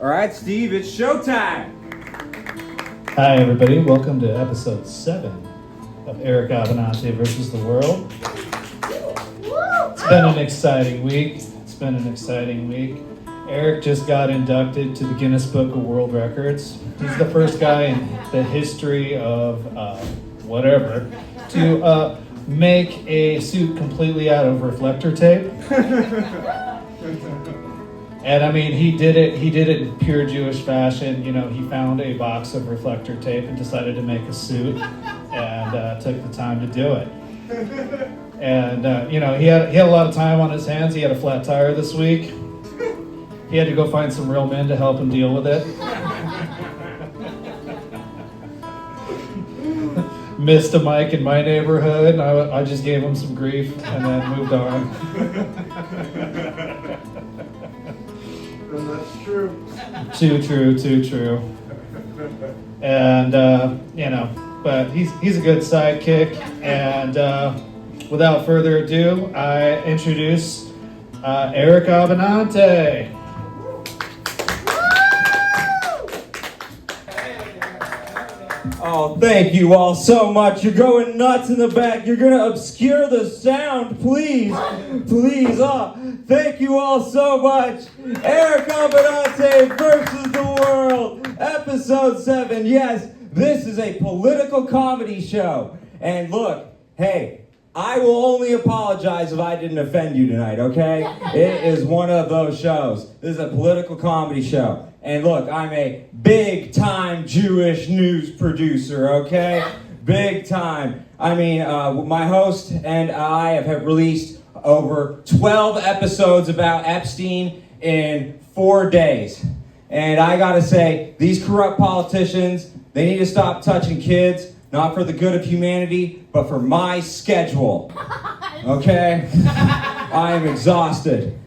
All right, Steve, it's showtime. Hi, everybody. Welcome to episode 7 of Eric Abbenante versus the World. It's been an exciting week. Eric just got inducted to the Guinness Book of World Records. He's the first guy in the history of whatever to make a suit completely out of reflector tape. And I mean, he did it in pure Jewish fashion. You know, he found a box of reflector tape and decided to make a suit and took the time to do it. And, you know, he had a lot of time on his hands. He had a flat tire this week. He had to go find some real men to help him deal with it. Missed a mic in my neighborhood, and I just gave him some grief and then moved on. And that's true. Too true. And, you know, but he's a good sidekick. And without further ado, I introduce Eric Abbenante. Oh, thank you all so much. You're going nuts in the back. You're going to obscure the sound, please. Please. Oh, thank you all so much. Eric Abbenante versus the World, episode 7. Yes, this is a political comedy show. And look, hey, I will only apologize if I didn't offend you tonight, okay? It is one of those shows. This is a political comedy show. And look, I'm a big-time Jewish news producer, okay? Big time. I mean, my host and I have released over 12 episodes about Epstein in 4 days. And I gotta say, these corrupt politicians, they need to stop touching kids, not for the good of humanity, but for my schedule, okay? I am exhausted,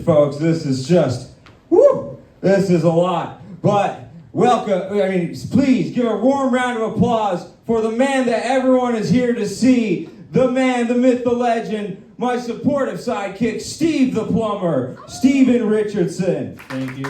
folks. This is just, whoo! This is a lot, but welcome, I mean, please give a warm round of applause for the man that everyone is here to see, the man, the myth, the legend, my supportive sidekick, Steve the Plumber, Steven Richardson. Thank you.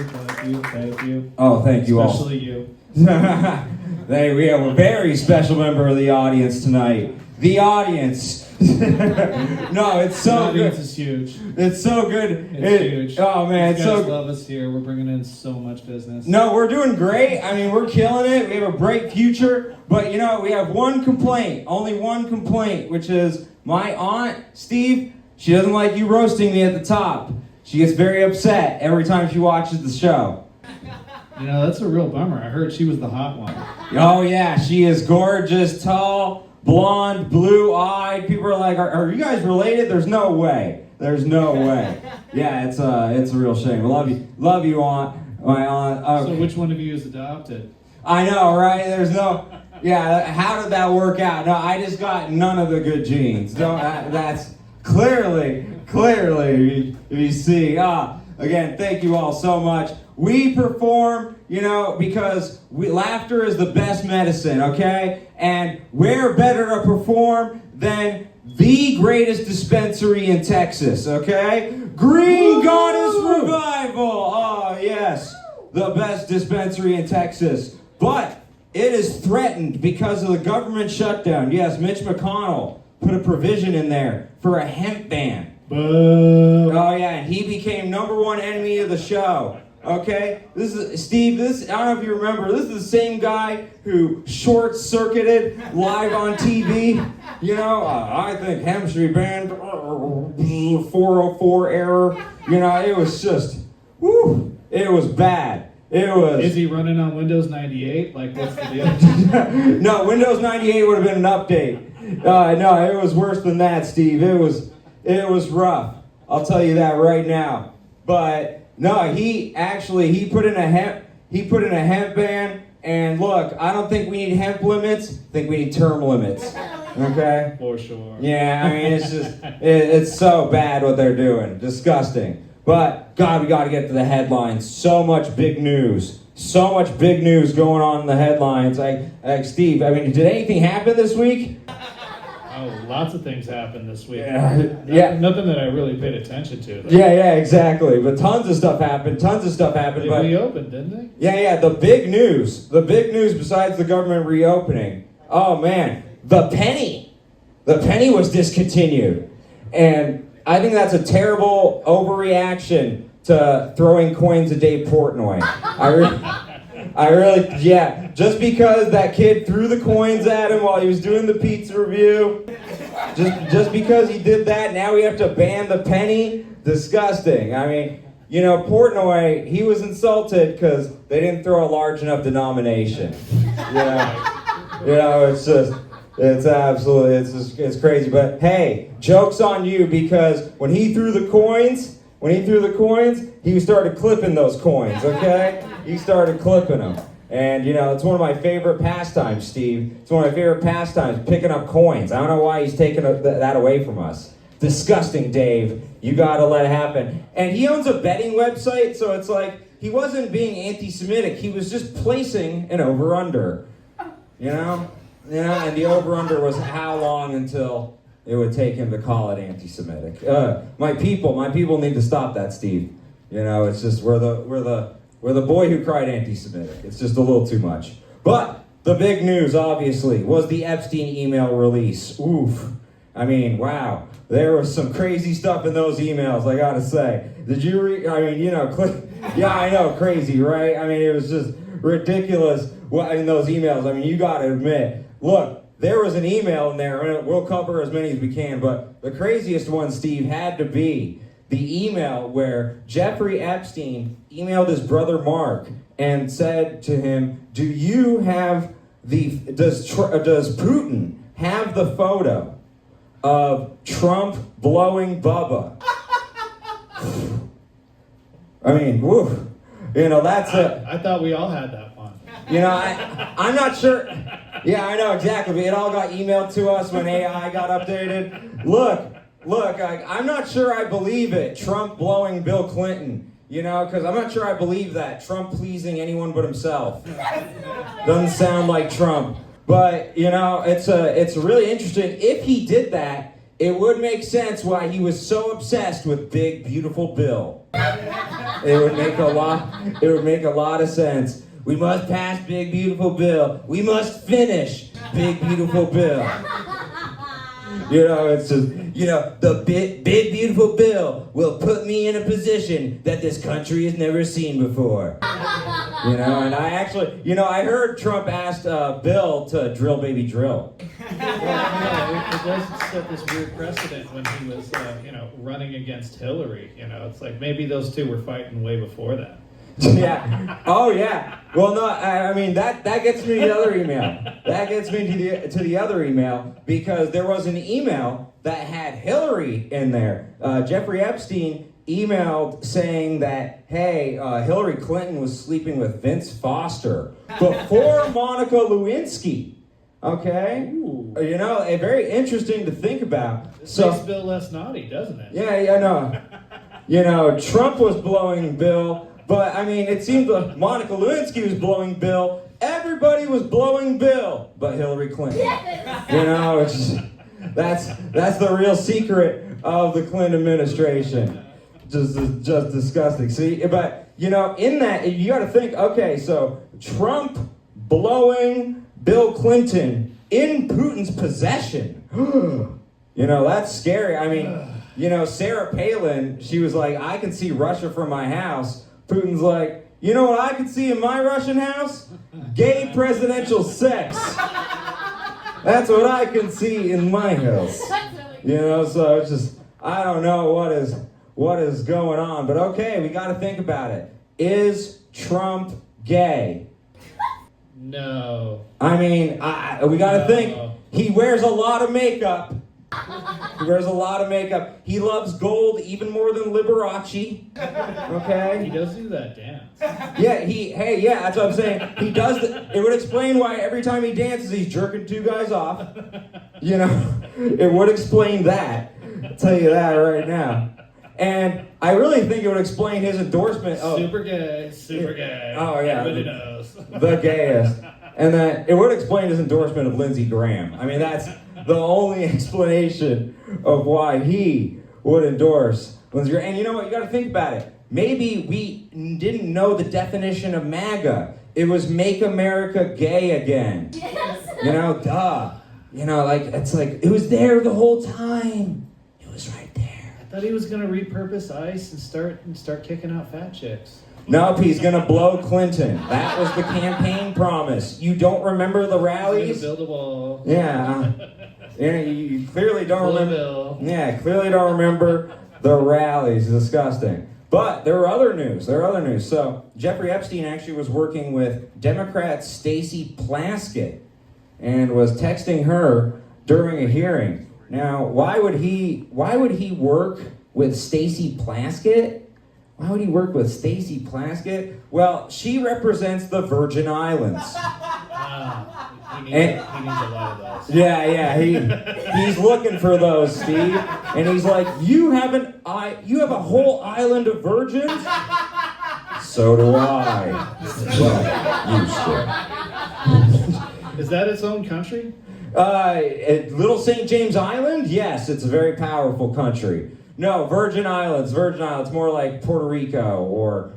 Oh, thank you all. Especially you. We have a very special member of the audience tonight. The audience. No, it's so good. It's huge. It's so good. It's huge. Oh man, you guys love us here. We're bringing in so much business. No, we're doing great. I mean, we're killing it. We have a bright future. But you know, we have one complaint. Only one complaint, which is my aunt, Steve. She doesn't like you roasting me at the top. She gets very upset every time she watches the show. You know, that's a real bummer. I heard she was the hot one. Oh yeah, she is gorgeous, tall, blonde, blue-eyed. People are like, are you guys related? There's no way. Yeah, it's a real shame. I love you, aunt. My aunt. So which one of you is adopted? I know, right? There's no. Yeah, how did that work out? No, I just got none of the good genes. That's clearly. You see. Again, thank you all so much. We perform, you know, because laughter is the best medicine, okay? And where better to perform than the greatest dispensary in Texas, okay? Green Goddess Revival! Oh, yes. The best dispensary in Texas. But it is threatened because of the government shutdown. Yes, Mitch McConnell put a provision in there for a hemp ban. Boo. Oh, yeah, and he became #1 enemy of the show. Okay, this is Steve. I don't know if you remember. This is the same guy who short-circuited live on TV. You know, I think hemp should be banned. 404 error. You know, it was just, whoo! It was bad. It was. Is he running on Windows 98? Like, what's the deal? No, Windows 98 would have been an update. No, it was worse than that, Steve. It was rough. I'll tell you that right now. But. No, he put in a hemp ban, and look, I don't think we need hemp limits. I think we need term limits. Okay? For sure. Yeah, I mean, it's just it's so bad what they're doing. Disgusting. But God, we got to get to the headlines. So much big news going on in the headlines. Like Steve, I mean, did anything happen this week? Oh, lots of things happened this week. Yeah. Nothing that I really paid attention to, though. Yeah, exactly. But tons of stuff happened. They But reopened, didn't they? yeah, the big news besides the government reopening. Oh man, the penny was discontinued, and I think that's a terrible overreaction to throwing coins at Dave Portnoy. I really, yeah. Just because that kid threw the coins at him while he was doing the pizza review, just because he did that, now we have to ban the penny? Disgusting. I mean, you know, Portnoy, he was insulted because they didn't throw a large enough denomination. You know, it's absolutely, it's crazy. But hey, joke's on you, because when he threw the coins, he started clipping those coins, okay? He started clipping them. And, you know, it's one of my favorite pastimes, Steve. It's one of my favorite pastimes, picking up coins. I don't know why he's taking that away from us. Disgusting, Dave. You gotta let it happen. And he owns a betting website, so it's like, he wasn't being anti-Semitic. He was just placing an over-under. You know, and the over-under was how long until it would take him to call it anti-Semitic. My people need to stop that, Steve. You know, it's just we're the boy who cried anti-Semitic. It's just a little too much. But the big news, obviously, was the Epstein email release. Oof. I mean, wow. There was some crazy stuff in those emails, I gotta say. Did you read? I mean, you know, yeah, I know, crazy, right? I mean, it was just ridiculous in those emails. I mean, you gotta admit, look, there was an email in there, and we'll cover as many as we can, but the craziest one, Steve, had to be the email where Jeffrey Epstein emailed his brother Mark and said to him, does Putin have the photo of Trump blowing Bubba? I mean, woo. You know, that's I thought we all had that one. You know, I'm not sure. Yeah, I know, exactly. It all got emailed to us when AI got updated. Look, I'm not sure I believe it. Trump blowing Bill Clinton. You know, because I'm not sure I believe that. Trump pleasing anyone but himself. Doesn't sound like Trump. But, you know, it's really interesting. If he did that, it would make sense why he was so obsessed with Big Beautiful Bill. It would make a lot of sense. We must pass Big Beautiful Bill. We must finish Big Beautiful Bill. You know, it's just, you know, the Big Beautiful Bill will put me in a position that this country has never seen before. You know, and I actually, you know, I heard Trump asked Bill to drill baby drill. Well, it does set this weird precedent when he was, running against Hillary. You know, it's like maybe those two were fighting way before that. Yeah. Oh, yeah. Well, no, I mean, that gets me to the other email. That gets me to the other email, because there was an email that had Hillary in there. Jeffrey Epstein emailed saying that, hey, Hillary Clinton was sleeping with Vince Foster before Monica Lewinsky. Okay? Ooh. You know, very interesting to think about. This makes Bill less naughty, doesn't it? Yeah, I know. You know, Trump was blowing Bill. But, I mean, it seemed like Monica Lewinsky was blowing Bill. Everybody was blowing Bill but Hillary Clinton. Yes. You know, it's just, that's the real secret of the Clinton administration. Just disgusting. See, but, you know, in that, you got to think, okay, so Trump blowing Bill Clinton in Putin's possession. You know, that's scary. I mean, you know, Sarah Palin, she was like, I can see Russia from my house. Putin's like, you know what I can see in my Russian house? Gay presidential sex. That's what I can see in my house. You know, so it's just, I don't know what is going on. But okay, we got to think about it. Is Trump gay? No. I mean, we got to think. He wears a lot of makeup. He wears a lot of makeup. He loves gold even more than Liberace. Okay? He does do that dance. Yeah, that's what I'm saying. He does it would explain why every time he dances he's jerking two guys off. You know? It would explain that. I'll tell you that right now. And I really think it would explain his endorsement of super gay. Oh yeah. Everybody knows. The gayest. And that it would explain his endorsement of Lindsey Graham. I mean, that's the only explanation of why he would endorse Lindsey Graham. And you know what? You got to think about it. Maybe we didn't know the definition of MAGA. It was Make America Gay Again. Yes. You know, duh. You know, like, it's like, it was there the whole time. It was right there. I thought he was gonna repurpose ICE and start kicking out fat chicks. Nope, he's gonna blow Clinton. That was the campaign promise. You don't remember the rallies? He's gonna build a wall. Yeah. Yeah, you clearly don't Full remember. bill. Yeah, clearly don't remember the rallies. Disgusting. But there were other news. So Jeffrey Epstein actually was working with Democrat Stacey Plaskett and was texting her during a hearing. Now, why would he work with Stacey Plaskett? Why would he work with Stacey Plaskett? Well, she represents the Virgin Islands. He needs a lot of those. Yeah, he's looking for those, Steve. And he's like, you have a whole island of virgins? So do I. Well, used to. Is that its own country? Little St. James Island? Yes, it's a very powerful country. No, Virgin Islands, more like Puerto Rico or,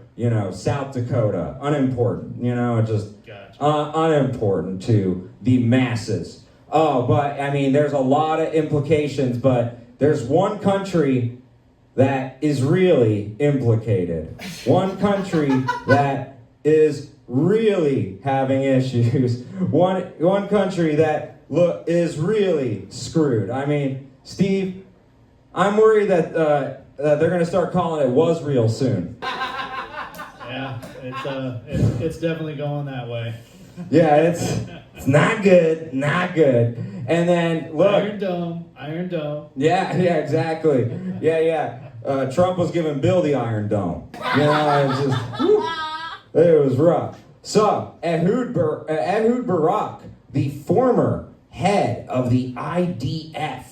South Dakota. Unimportant, just Gotcha. Unimportant to the masses. Oh, but, there's a lot of implications, but there's one country that is really implicated. One country that is really having issues. One country that is really screwed. Steve, I'm worried that they're going to start calling it was real soon. Yeah, it's definitely going that way. Yeah, it's not good. And then look, Iron Dome. Yeah, exactly. Yeah. Trump was giving Bill the Iron Dome. It was rough. So Ehud Barak, the former head of the IDF,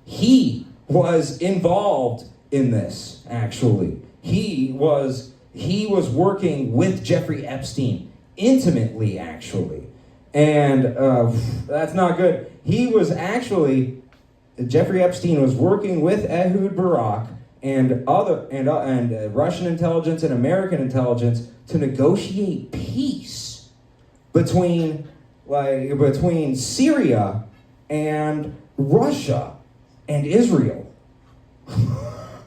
he was involved in this. Actually, he was working with Jeffrey Epstein intimately. Actually, and that's not good. Jeffrey Epstein was working with Ehud Barak and Russian intelligence and American intelligence to negotiate peace between Syria and Russia and Israel.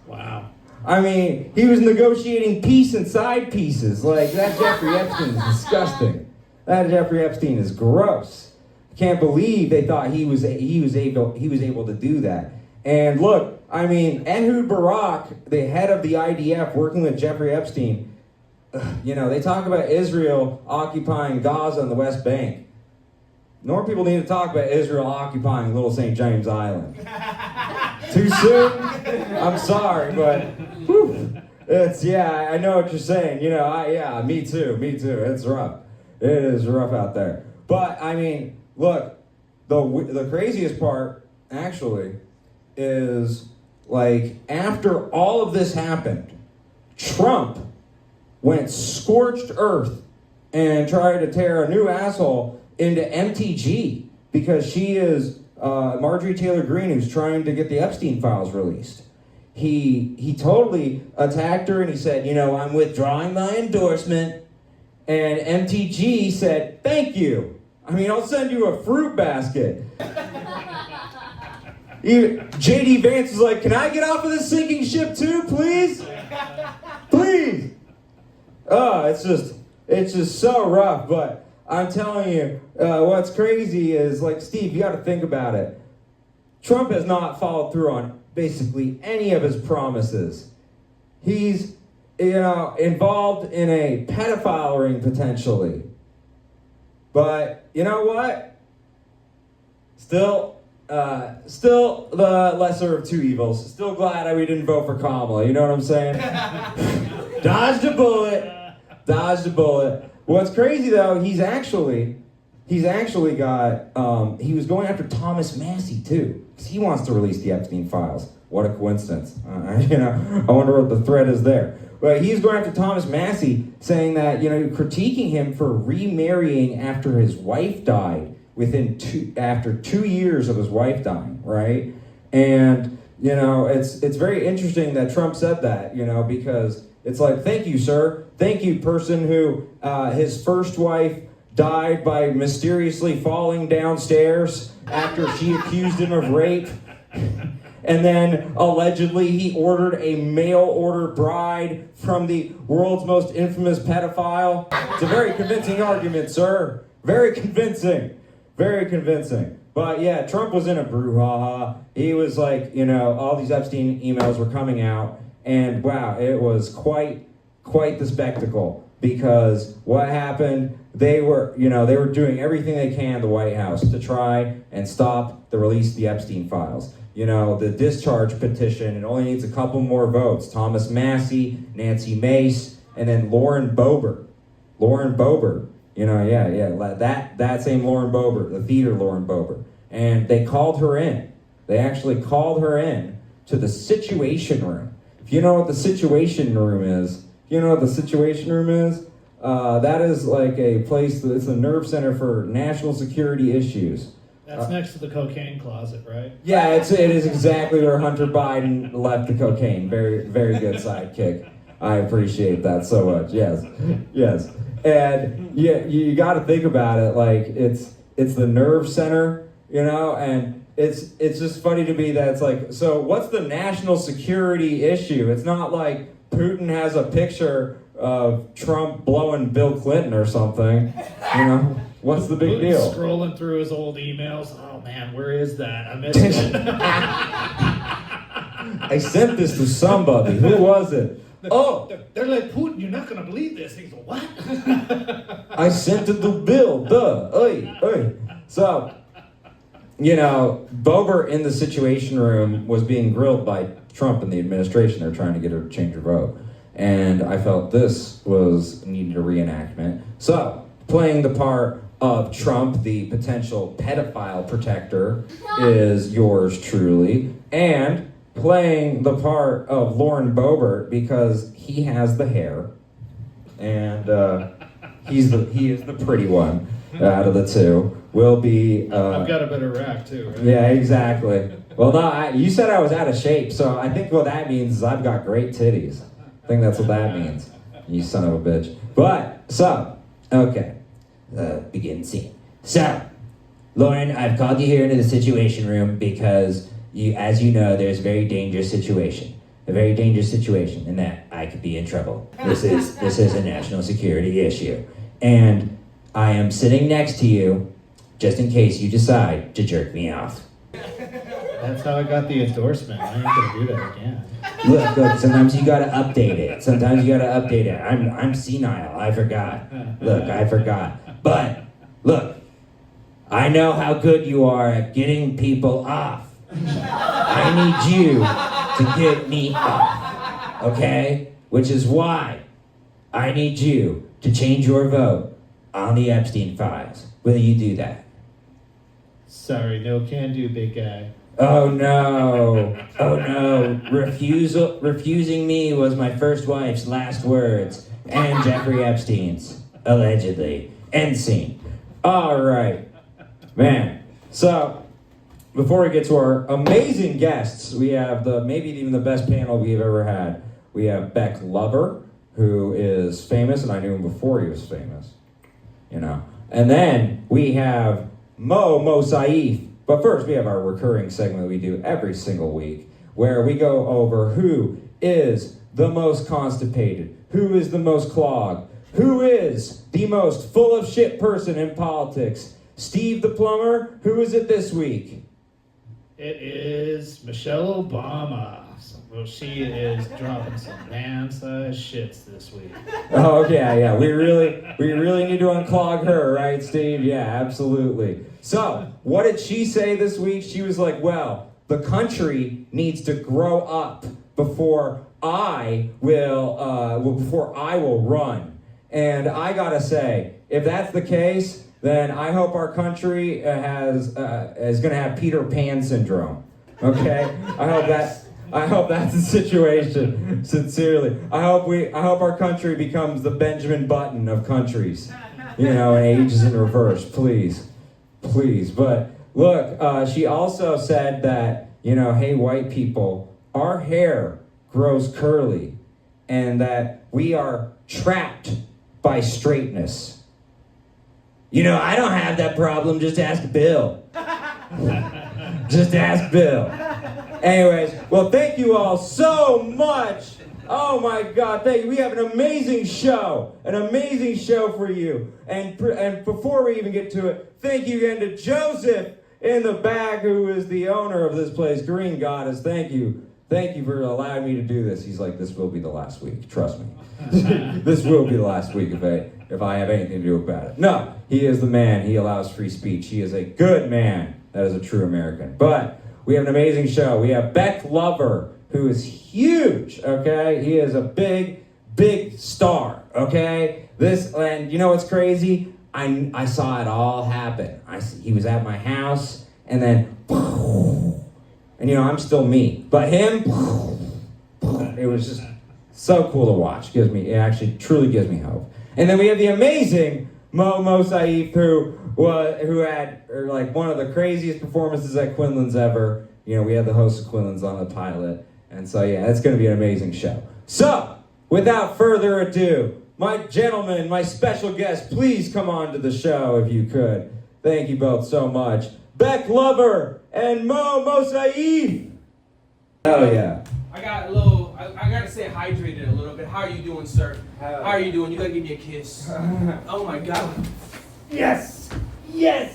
Wow. He was negotiating peace inside pieces. Like, that Jeffrey Epstein is disgusting. That Jeffrey Epstein is gross. Can't believe they thought he was able to do that. And look, Ehud Barak, the head of the IDF, working with Jeffrey Epstein, they talk about Israel occupying Gaza and the West Bank. More people need to talk about Israel occupying Little St. James Island. Too soon? I'm sorry, but I know what you're saying. Me too. It's rough. It is rough out there. But look, the craziest part actually is, after all of this happened, Trump went scorched earth and tried to tear a new asshole into MTG because she is Marjorie Taylor Greene, who's trying to get the Epstein files released. He totally attacked her and he said, I'm withdrawing my endorsement. And MTG said, thank you. I'll send you a fruit basket. JD Vance is like, can I get off of this sinking ship too, please? Please. Oh, it's just so rough. But I'm telling you, what's crazy is, Steve, you got to think about it. Trump has not followed through on basically any of his promises. He's, involved in a pedophile ring potentially. But you know what? Still the lesser of two evils. Still glad we didn't vote for Kamala. You know what I'm saying? Dodged a bullet. What's crazy though, he's actually got, he was going after Thomas Massie too, because he wants to release the Epstein files. What a coincidence. I wonder what the thread is there. But he's going after Thomas Massie, saying that, critiquing him for remarrying after his wife died, after 2 years of his wife dying, right? And, you know, it's very interesting that Trump said that, you know, because it's like, thank you, sir. Thank you, person who his first wife died by mysteriously falling downstairs after she accused him of rape. And then, allegedly, he ordered a mail-order bride from the world's most infamous pedophile. It's a very convincing argument, sir. Very convincing. Very convincing. But yeah, Trump was in a brouhaha. He was like, you know, all these Epstein emails were coming out. And wow, it was quite the spectacle. Because what happened, they were doing everything they can, the White House, to try and stop the release of the Epstein files. You know, the discharge petition, it only needs a couple more votes. Thomas Massie, Nancy Mace, and then Lauren Boebert. Lauren Boebert. You know, that same Lauren Boebert, the theater Lauren Boebert. And they called her in. They actually called her in to the Situation Room. If you know what the Situation Room is, that is like a place, it's a nerve center for national security issues. That's next to the cocaine closet, right? Yeah, it is exactly where Hunter Biden left the cocaine. Very, very good sidekick. I appreciate that so much. Yes. And yeah, you got to think about it. Like it's the nerve center, you know, and it's just funny to me that it's like, so what's the national security issue? It's not like Putin has a picture of Trump blowing Bill Clinton or something, you know. What's the big deal? Scrolling through his old emails. Oh man, where is that? I missed it. I sent this to somebody. Who was it? They're like, Putin, you're not gonna believe this. He's like, what? I sent it to Bill. Duh. Oy. So, you know, Boebert in the Situation Room was being grilled by Trump and the administration. They're trying to get her to change her vote. And I felt this needed a reenactment. So, playing the part of Trump, the potential pedophile protector, is yours truly. And playing the part of Lauren Boebert, because he has the hair. And he is the pretty one out of the two. Will be... I've got a better rack too, right? Yeah, exactly. Well, no, you said I was out of shape, so I think what that means is I've got great titties. I think that's what that means. You son of a bitch. But, so, okay. Begin scene. So, Lauren, I've called you here into the Situation Room because, as you know, there's a very dangerous situation. A very dangerous situation in that I could be in trouble. This is a national security issue. And I am sitting next to you just in case you decide to jerk me off. That's how I got the endorsement. I ain't gonna do that again. Look, sometimes you gotta update it. I'm senile. I forgot. But, look, I know how good you are at getting people off. I need you to get me off, okay? Which is why I need you to change your vote on the Epstein files. Will you do that? Sorry, no can do, big guy. Oh no. Refusing me was my first wife's last words, and Jeffrey Epstein's, allegedly. End scene. All right, man. So, before we get to our amazing guests, we have maybe even the best panel we've ever had. We have Bek Lover, who is famous, and I knew him before he was famous, you know. And then we have Mosaif. But first, we have our recurring segment we do every single week, where we go over who is the most constipated, who is the most clogged, who is the most full of shit person in politics. Steve the Plumber, who is it this week? It is Michelle Obama. Well, she is dropping some man-sized shits this week. Oh yeah. We really need to unclog her, right, Steve? Yeah, absolutely. So, what did she say this week? She was like, well, the country needs to grow up before I will run. And I gotta say, if that's the case, then I hope our country is gonna have Peter Pan syndrome. Okay? I hope that's the situation. Sincerely, I hope our country becomes the Benjamin Button of countries. You know, and ages in reverse, please. Please. But look, she also said that, hey, white people, our hair grows curly and that we are trapped by straightness. I don't have that problem. Just ask Bill. Just ask Bill. Anyways, well, thank you all so much. Oh my God, thank you. We have an amazing show for you. And before we even get to it, thank you again to Joseph in the back, who is the owner of this place, Green Goddess. Thank you for allowing me to do this. He's like, this will be the last week. Trust me. This will be the last week if I have anything to do about it. No, he is the man. He allows free speech. He is a good man. That is a true American. But we have an amazing show. We have Bek Lover, who is huge, okay? He is a big, big star, okay? And you know what's crazy? I saw it all happen. He was at my house, and then, and I'm still me. But him, it was just so cool to watch. It actually truly gives me hope. And then we have the amazing Mosaif, who had like one of the craziest performances at Quinlan's ever. We had the host of Quinlan's on the pilot. And so, yeah, it's going to be an amazing show. So, without further ado, my gentlemen, my special guests, please come on to the show if you could. Thank you both so much. Bek Lover and Mosaif. Hell yeah. I got to stay hydrated a little bit. How are you doing, sir? How are you doing? You got to give me a kiss. Oh, my God. Yes.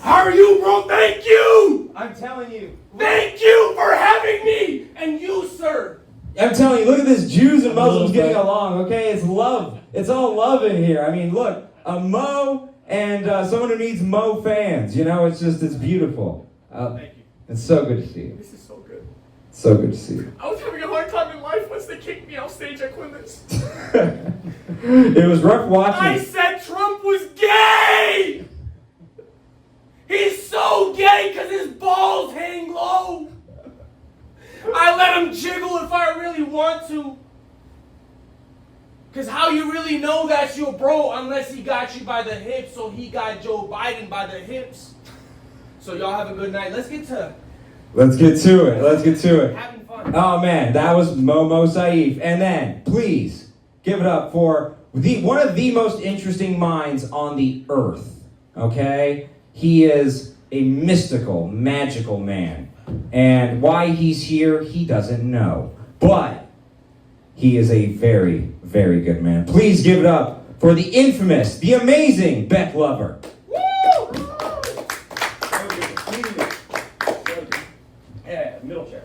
How are you, bro? Thank you. I'm telling you. Thank you for having me. And you, sir. I'm telling you, look at this Jews and Muslims getting along, okay? It's love. It's all love in here. I mean, look, a Mo and someone who needs Mo fans. It's beautiful. Thank you. It's so good to see you. This is so good. So good to see you. I was having a hard time in life once they kicked me off stage at Quinlan's. It was rough watching. I said Trump was gay! He's so gay because his balls hang low. I let him jiggle if I really want to. Because how you really know that's your bro unless he got you by the hips, so he got Joe Biden by the hips. So y'all have a good night. Let's get to it. Having fun. Oh man, that was Mosaif. And then, please, give it up for one of the most interesting minds on the earth. Okay? He is a mystical, magical man. And why he's here, he doesn't know. But he is a very, very good man. Please give it up for the infamous, the amazing Bek Lover. Woo! Yeah, middle chair.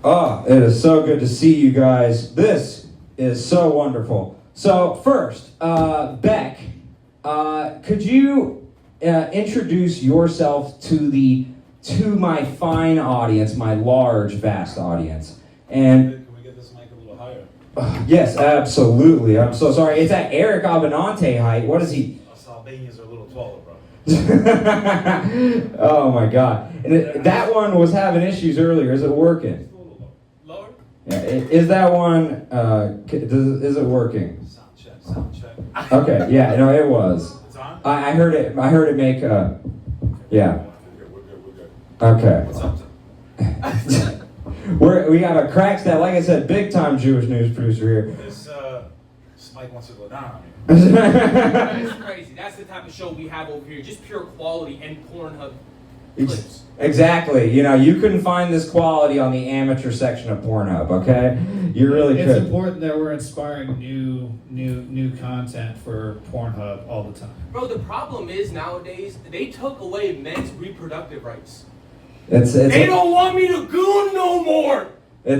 Oh, it is so good to see you guys. This is so wonderful. So first, Bek, could you introduce yourself to my fine audience, my large, vast audience? And can we get this mic a little higher? Yes, absolutely. I'm so sorry. It's at Eric Abbenante height. What is he? Us Albanians are a little taller, bro. Oh my God! And that one was having issues earlier. Is it working? It's a little Lower? Yeah. Is that one? Is it working? Sound check. Okay. Yeah. No, it was. It's on? I heard it. I heard it make. Yeah. We're good. Okay. What's up? We got a crack stat. Like I said, big time Jewish news producer here. This mic wants to go down. That's crazy. That's the type of show we have over here. Just pure quality and Pornhub clips. Exactly. You couldn't find this quality on the amateur section of Pornhub, okay? You really It's could. important that we're inspiring new content for Pornhub all the time. Bro, the problem is nowadays, they took away men's reproductive rights. They don't want me to goon no more! They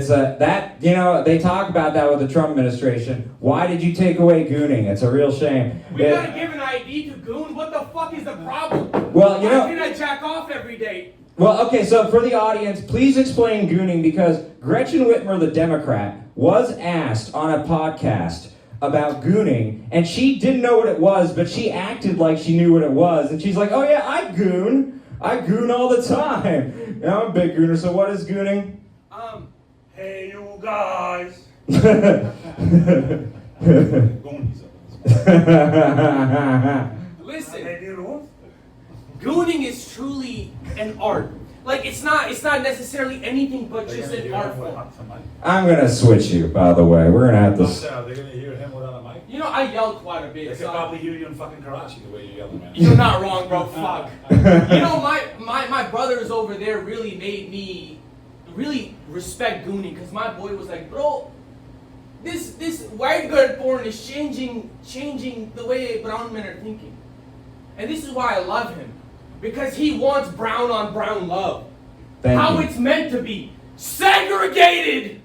talk about that with the Trump administration. Why did you take away gooning? It's a real shame. We gotta give an ID to goon? What the fuck is the problem? Well, Why can't I jack off every day? Well, okay, so for the audience, please explain gooning, because Gretchen Whitmer, the Democrat, was asked on a podcast about gooning, and she didn't know what it was, but she acted like she knew what it was, and she's like, oh yeah, I goon all the time. I'm a big gooner, so what is gooning? Hey you guys. Goonies up in this mic. Listen. gooning is truly an art. Like it's not necessarily anything but They're just gonna an hear art him form. without the mic? I'm gonna switch you, by the way. We're gonna have to. Are they gonna hear him without a mic? You know, I yelled quite a They bit. can So probably hear you in fucking Karachi the way you're yelling, man. you're not wrong, bro. Fuck. You know, my brothers over there really made me really respect gooning, because my boy was like, bro, this white girl porn is changing the way brown men are thinking. And this is why I love him. Because he wants brown on brown love. Thank How you. it's meant to be. Segregated!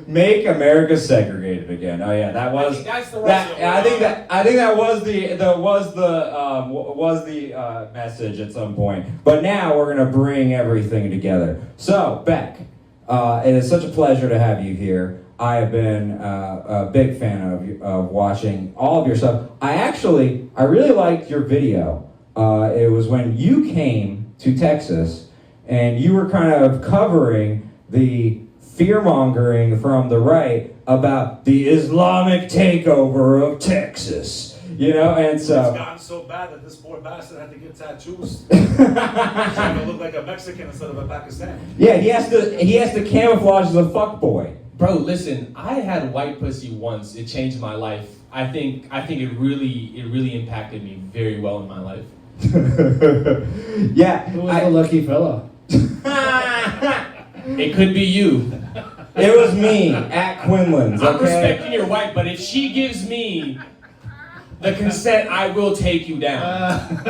Make America segregated again. Oh yeah, that was. I think that's the That, right I think that was the message at some point. But now we're gonna bring everything together. So Bek, it is such a pleasure to have you here. I have been a big fan of watching all of your stuff. I really liked your video. It was when you came to Texas and you were kind of covering the fear-mongering from the right about the Islamic takeover of Texas, you know, and It's so. gotten so bad that this poor bastard had to get tattoos. Trying to look like a Mexican instead of a Pakistani. Yeah, he has to camouflage as a fuckboy. Bro, listen, I had white pussy once. It changed my life. I think it really impacted me very well in my life. Yeah, Who was the lucky fella? It could be you. it was me at Quinlan's. I'm Okay. respecting your wife, but if she gives me the consent, I will take you down.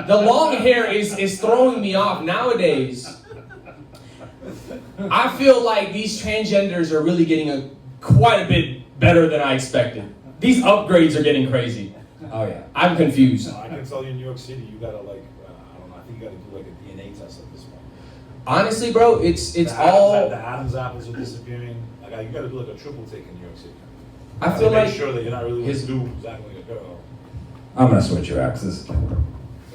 The long hair is throwing me off nowadays. I feel like these transgenders are really getting quite a bit better than I expected. These upgrades are getting crazy. Oh yeah. I'm confused. I can tell you in New York City, you gotta like, I don't know, I think you gotta do like a DNA test at this point. Honestly, bro, it's The all. Adam's apples are disappearing. Like, you gotta do like a triple take in New York City. I feel to make like sure that you're not really his- his dude who's acting like a girl. I'm gonna switch your axes.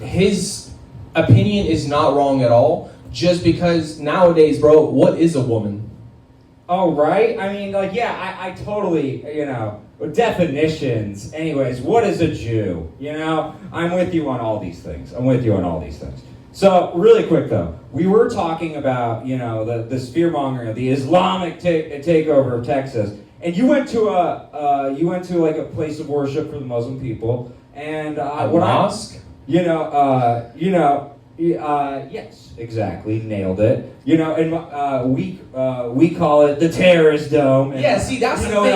his opinion is not wrong at all. Just because nowadays, bro, what is a woman? Oh, right? I mean, like, yeah, I totally, definitions. Anyways, what is a Jew? You know, I'm with you on all these things. So, really quick, though, we were talking about, the fear-mongering of the Islamic takeover of Texas, and you went to a place of worship for the Muslim people, and A mosque? Yes, exactly, nailed it. And we call it the terrorist dome. And, Yeah, see, that's the how thing.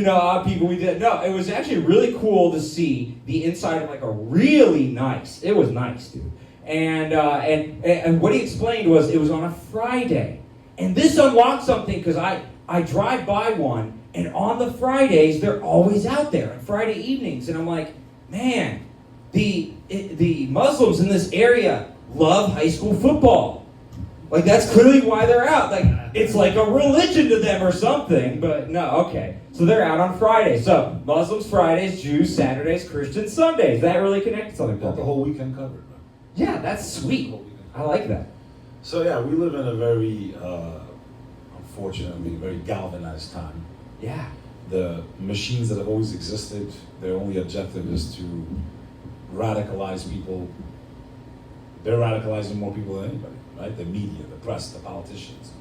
how people we did. No, it was actually really cool to see the inside of like a really nice. It was nice, dude. And what he explained was it was on a Friday, and this unlocked something because I drive by one, and on the Fridays they're always out there on Friday evenings, and I'm like, man. The Muslims in this area love high school football. Like, that's clearly why they're out. Like, it's like a religion to them or something. But no, okay. So they're out on Fridays. So Muslims Fridays, Jews Saturdays, Christians Sundays. That really connected something for Got the me. whole weekend covered, man. Yeah, that's sweet. I like that. So yeah, we live in a very, unfortunately, very galvanized time. Yeah. The machines that have always existed, their only objective is to radicalize people. They're radicalizing more people than anybody, right? The media, the press, the politicians.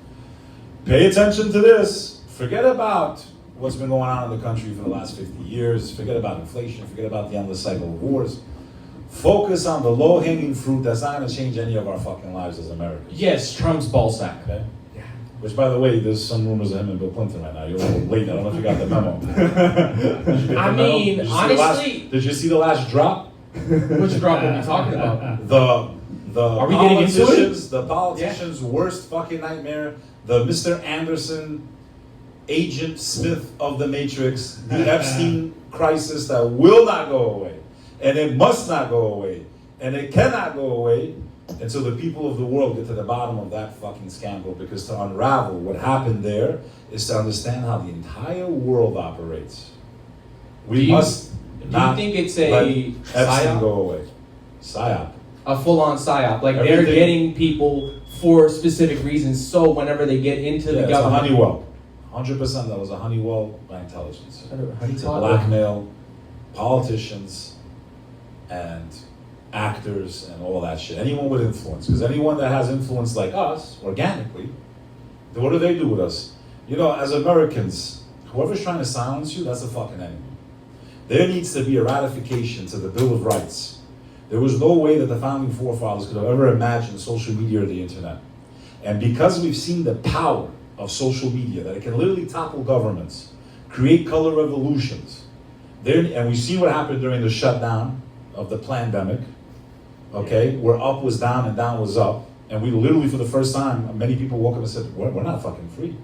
Pay attention to this. Forget about what's been going on in the country for the last 50 years. Forget about inflation. Forget about the endless cycle of wars. Focus on the low-hanging fruit that's not going to change any of our fucking lives as Americans. Yes, Trump's ballsack. Okay? Which, by the way, there's some rumors of him and Bill Clinton right now. You're a little late. I don't know if you got the memo. Did you get the I memo? mean, Did you see the honestly- did you see the last drop? Which drop are we talking about? The Are we getting into it? the politicians' worst fucking nightmare, the Mr. Anderson, Agent Smith of the Matrix, the Epstein crisis that will not go away, and it must not go away, and it cannot go away until the people of the world get to the bottom of that fucking scandal. Because to unravel what happened there is to understand how the entire world operates. We must Do you not think it's let a Epstein psyop? go away. Psyop. A full-on psyop? Like they're Everything- getting people for specific reasons, so whenever they get into Yeah, the it's a government... Honeywell. 100% that was a Honeywell by intelligence. How do you To call it? blackmail politicians and actors and all that shit. Anyone with influence, because anyone that has influence like us, organically, then what do they do with us? You know, as Americans, whoever's trying to silence you, that's a fucking enemy. There needs to be a ratification to the Bill of Rights. There was no way that the founding forefathers could have ever imagined social media or the internet. And because we've seen the power of social media, that it can literally topple governments, create color revolutions, and we see what happened during the shutdown of the pandemic, okay, where up was down and down was up, and we literally, for the first time, many people woke up and said, we're not fucking free.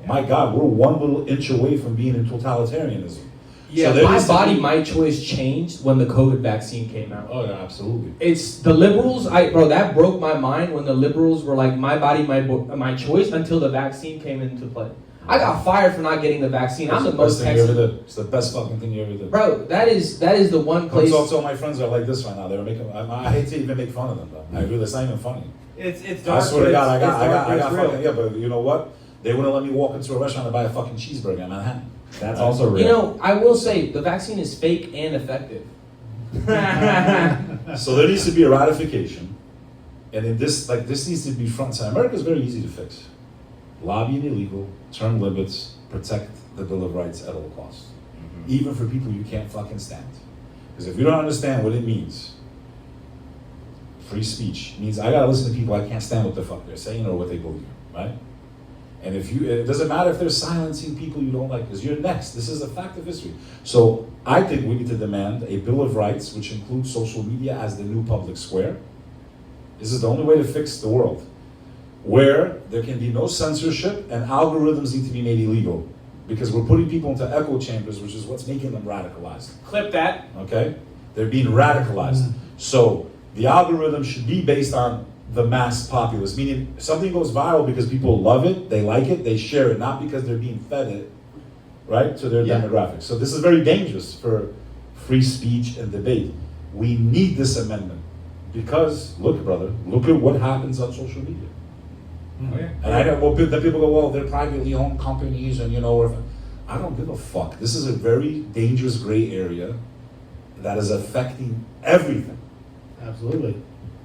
My God, we're one little inch away from being in totalitarianism. Yeah, so my body, my choice changed when the COVID vaccine came out. Oh, yeah, absolutely. It's the liberals, bro, that broke my mind when the liberals were like, my body, my choice, until the vaccine came into play. I got fired for not getting the vaccine. I'm the most Texan. It's the best fucking thing you ever did. Bro, that is the one place. So all my friends are like this right now. They're making. I hate to even make fun of them, though. I really, it's not even funny. It's dark. I swear to God, I got real. fucking, yeah, but you know what? They wouldn't let me walk into a restaurant and buy a fucking cheeseburger in Manhattan. That's also real. You know, I will say the vaccine is fake and effective. So there needs to be a ratification, and this needs to be front and center. America's very easy to fix. Lobbying illegal, term limits, protect the Bill of Rights at all costs, even for people you can't fucking stand. Because if you don't understand what it means, free speech means I gotta listen to people I can't stand what the fuck they're saying or what they believe, right? And it doesn't matter if they're silencing people you don't like, because you're next. This is a fact of history. So I think we need to demand a Bill of Rights, which includes social media as the new public square. This is the only way to fix the world, where there can be no censorship and algorithms need to be made illegal, because we're putting people into echo chambers, which is what's making them radicalized. Clip that. Okay? They're being radicalized. So the algorithm should be based on the mass populace, meaning something goes viral because people love it, they like it, they share it, not because they're being fed it, right, to their demographics. So this is very dangerous for free speech and debate. We need this amendment because, look, brother, look at what happens on social media. Oh, yeah. And I know, well, then people go, well, they're privately owned companies, and you know, I don't give a fuck. This is a very dangerous gray area that is affecting everything. Absolutely.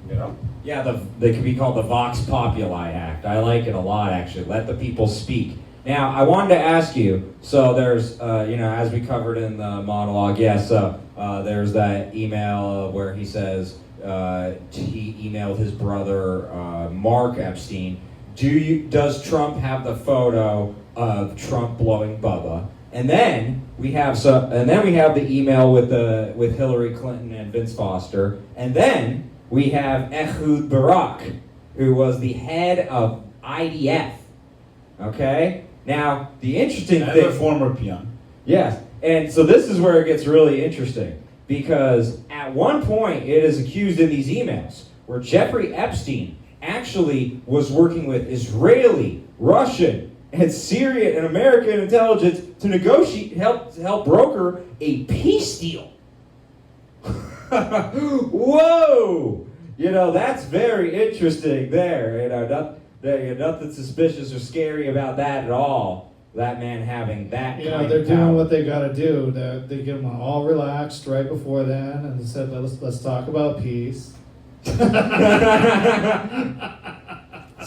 You know? Yeah, they could be called the Vox Populi Act. I like it a lot, actually. Let the people speak. Now, I wanted to ask you, so there's, as we covered in the monologue, yes, there's that email where he says he emailed his brother, Mark Epstein. Does Trump have the photo of Trump blowing Bubba? And then we have the email with Hillary Clinton and Vince Foster, and then we have Ehud Barak, who was the head of IDF. Okay? Now, the interesting thing... a former peon. Yes, and so this is where it gets really interesting, because at one point it is accused in these emails where Jeffrey Epstein actually was working with Israeli, Russian, and Syrian and American intelligence to negotiate, help broker a peace deal. Whoa! That's very interesting there. Nothing suspicious or scary about that at all. That man having that kind they're of doing power. what they got to do. They get them all relaxed right before then and said, let's talk about peace.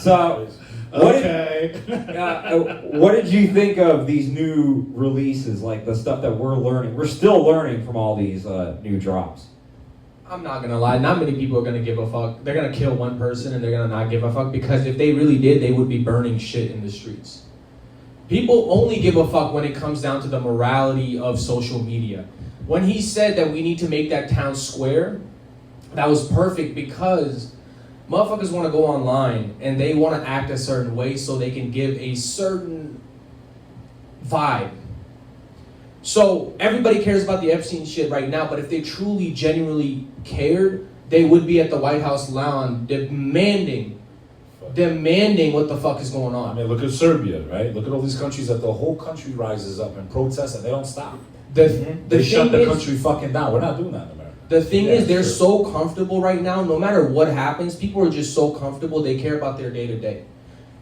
So, what did you think of these new releases, like the stuff that we're learning? We're still learning from all these new drops. I'm not gonna lie, not many people are gonna give a fuck. They're gonna kill one person and they're gonna not give a fuck, because if they really did, they would be burning shit in the streets. People only give a fuck when it comes down to the morality of social media. When he said that we need to make that town square, that was perfect, because motherfuckers want to go online and they want to act a certain way so they can give a certain vibe. So everybody cares about the Epstein shit right now, but if they truly, genuinely cared, they would be at the White House lawn demanding what the fuck is going on. I mean, look at Serbia, right? Look at all these countries that the whole country rises up and protests and they don't stop. They shut the country fucking down. We're not doing that in America. The thing is, they're so comfortable right now. No matter what happens, people are just so comfortable. They care about their day to day.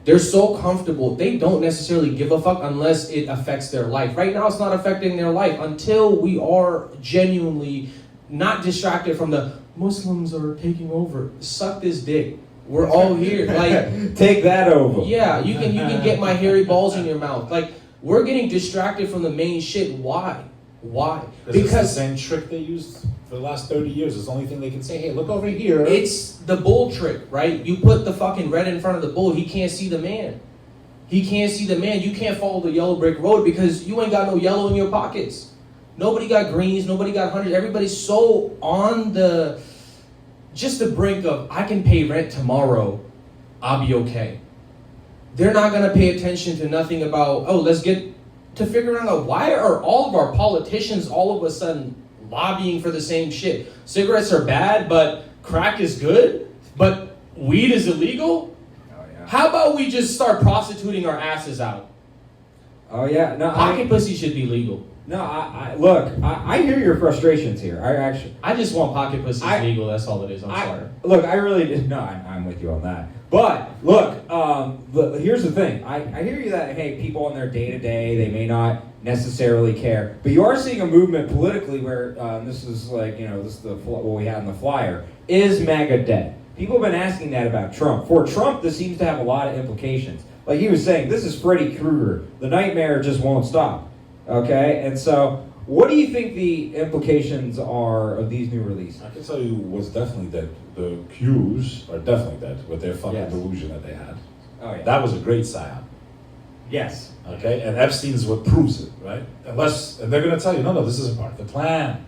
They're so comfortable, they don't necessarily give a fuck unless it affects their life. Right now, it's not affecting their life until we are genuinely not distracted from the Muslims are taking over. Suck this dick. We're all here. Like, take that over. yeah, you can get my hairy balls in your mouth. Like, we're getting distracted from the main shit. Why? Because it's the same trick they used for the last 30 years. It's the only thing they can say. Hey, look over here. It's the bull trick, right? You put the fucking red in front of the bull, he can't see the man. He can't see the man. You can't follow the yellow brick road because you ain't got no yellow in your pockets. Nobody got greens, nobody got hundreds. Everybody's so on the brink of, I can pay rent tomorrow, I'll be okay. They're not gonna pay attention to nothing about, let's get to figuring out why are all of our politicians all of a sudden lobbying for the same shit. Cigarettes are bad, but crack is good, but weed is illegal? Oh, yeah. How about we just start prostituting our asses out? Oh, yeah. No, Pocket pussy should be legal. No, look, I hear your frustrations here. I just want pocket pussy legal, that's all it is, I'm sorry. Look, I really did. No, I'm with you on that. But, look, here's the thing. I hear you that, hey, people in their day-to-day, they may not necessarily care. But you are seeing a movement politically where, this is like, this is what we had in the flyer, is MAGA dead? People have been asking that about Trump. For Trump, this seems to have a lot of implications. Like he was saying, this is Freddy Krueger. The nightmare just won't stop. Okay? And so, what do you think the implications are of these new releases? I can tell you what's definitely dead. The Qs are definitely dead with their fucking Yes. delusion that they had. Oh, yeah. That was a great psyop. Yes. Okay? And Epstein's what proves it, right? And they're going to tell you, no, this isn't part of the plan.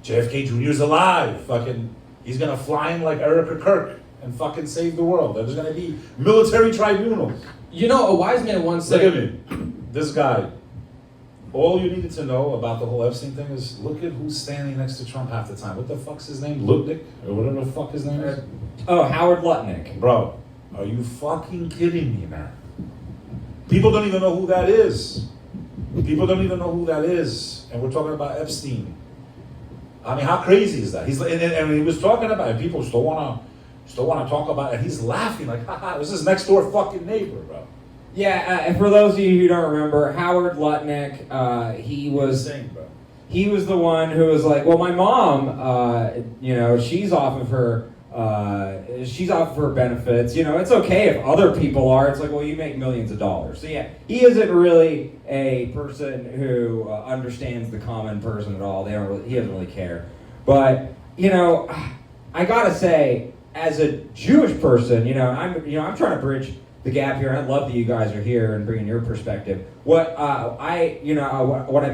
JFK Jr.'s alive. Fucking, he's going to fly in like Eric Kirk and fucking save the world. There's going to be military tribunals. A wise man once Look said... at me. This guy. All you needed to know about the whole Epstein thing is look at who's standing next to Trump half the time. What the fuck's his name? Lutnick? Or whatever the fuck his name is? Oh, Howard Lutnick. Bro, are you fucking kidding me, man? People don't even know who that is. People don't even know who that is. And we're talking about Epstein. I mean, how crazy is that? He's and he was talking about it. People still wanna talk about it. And he's laughing like, haha, this is next door fucking neighbor, bro. Yeah, and for those of you who don't remember, Howard Lutnick, he was the one who was like, well, my mom, she's off of her benefits. It's okay if other people are. It's like, well, you make millions of dollars. So yeah, he isn't really a person who understands the common person at all. He doesn't really care. But I gotta say, as a Jewish person, I'm trying to bridge the gap here, and I love that you guys are here and bringing your perspective. What I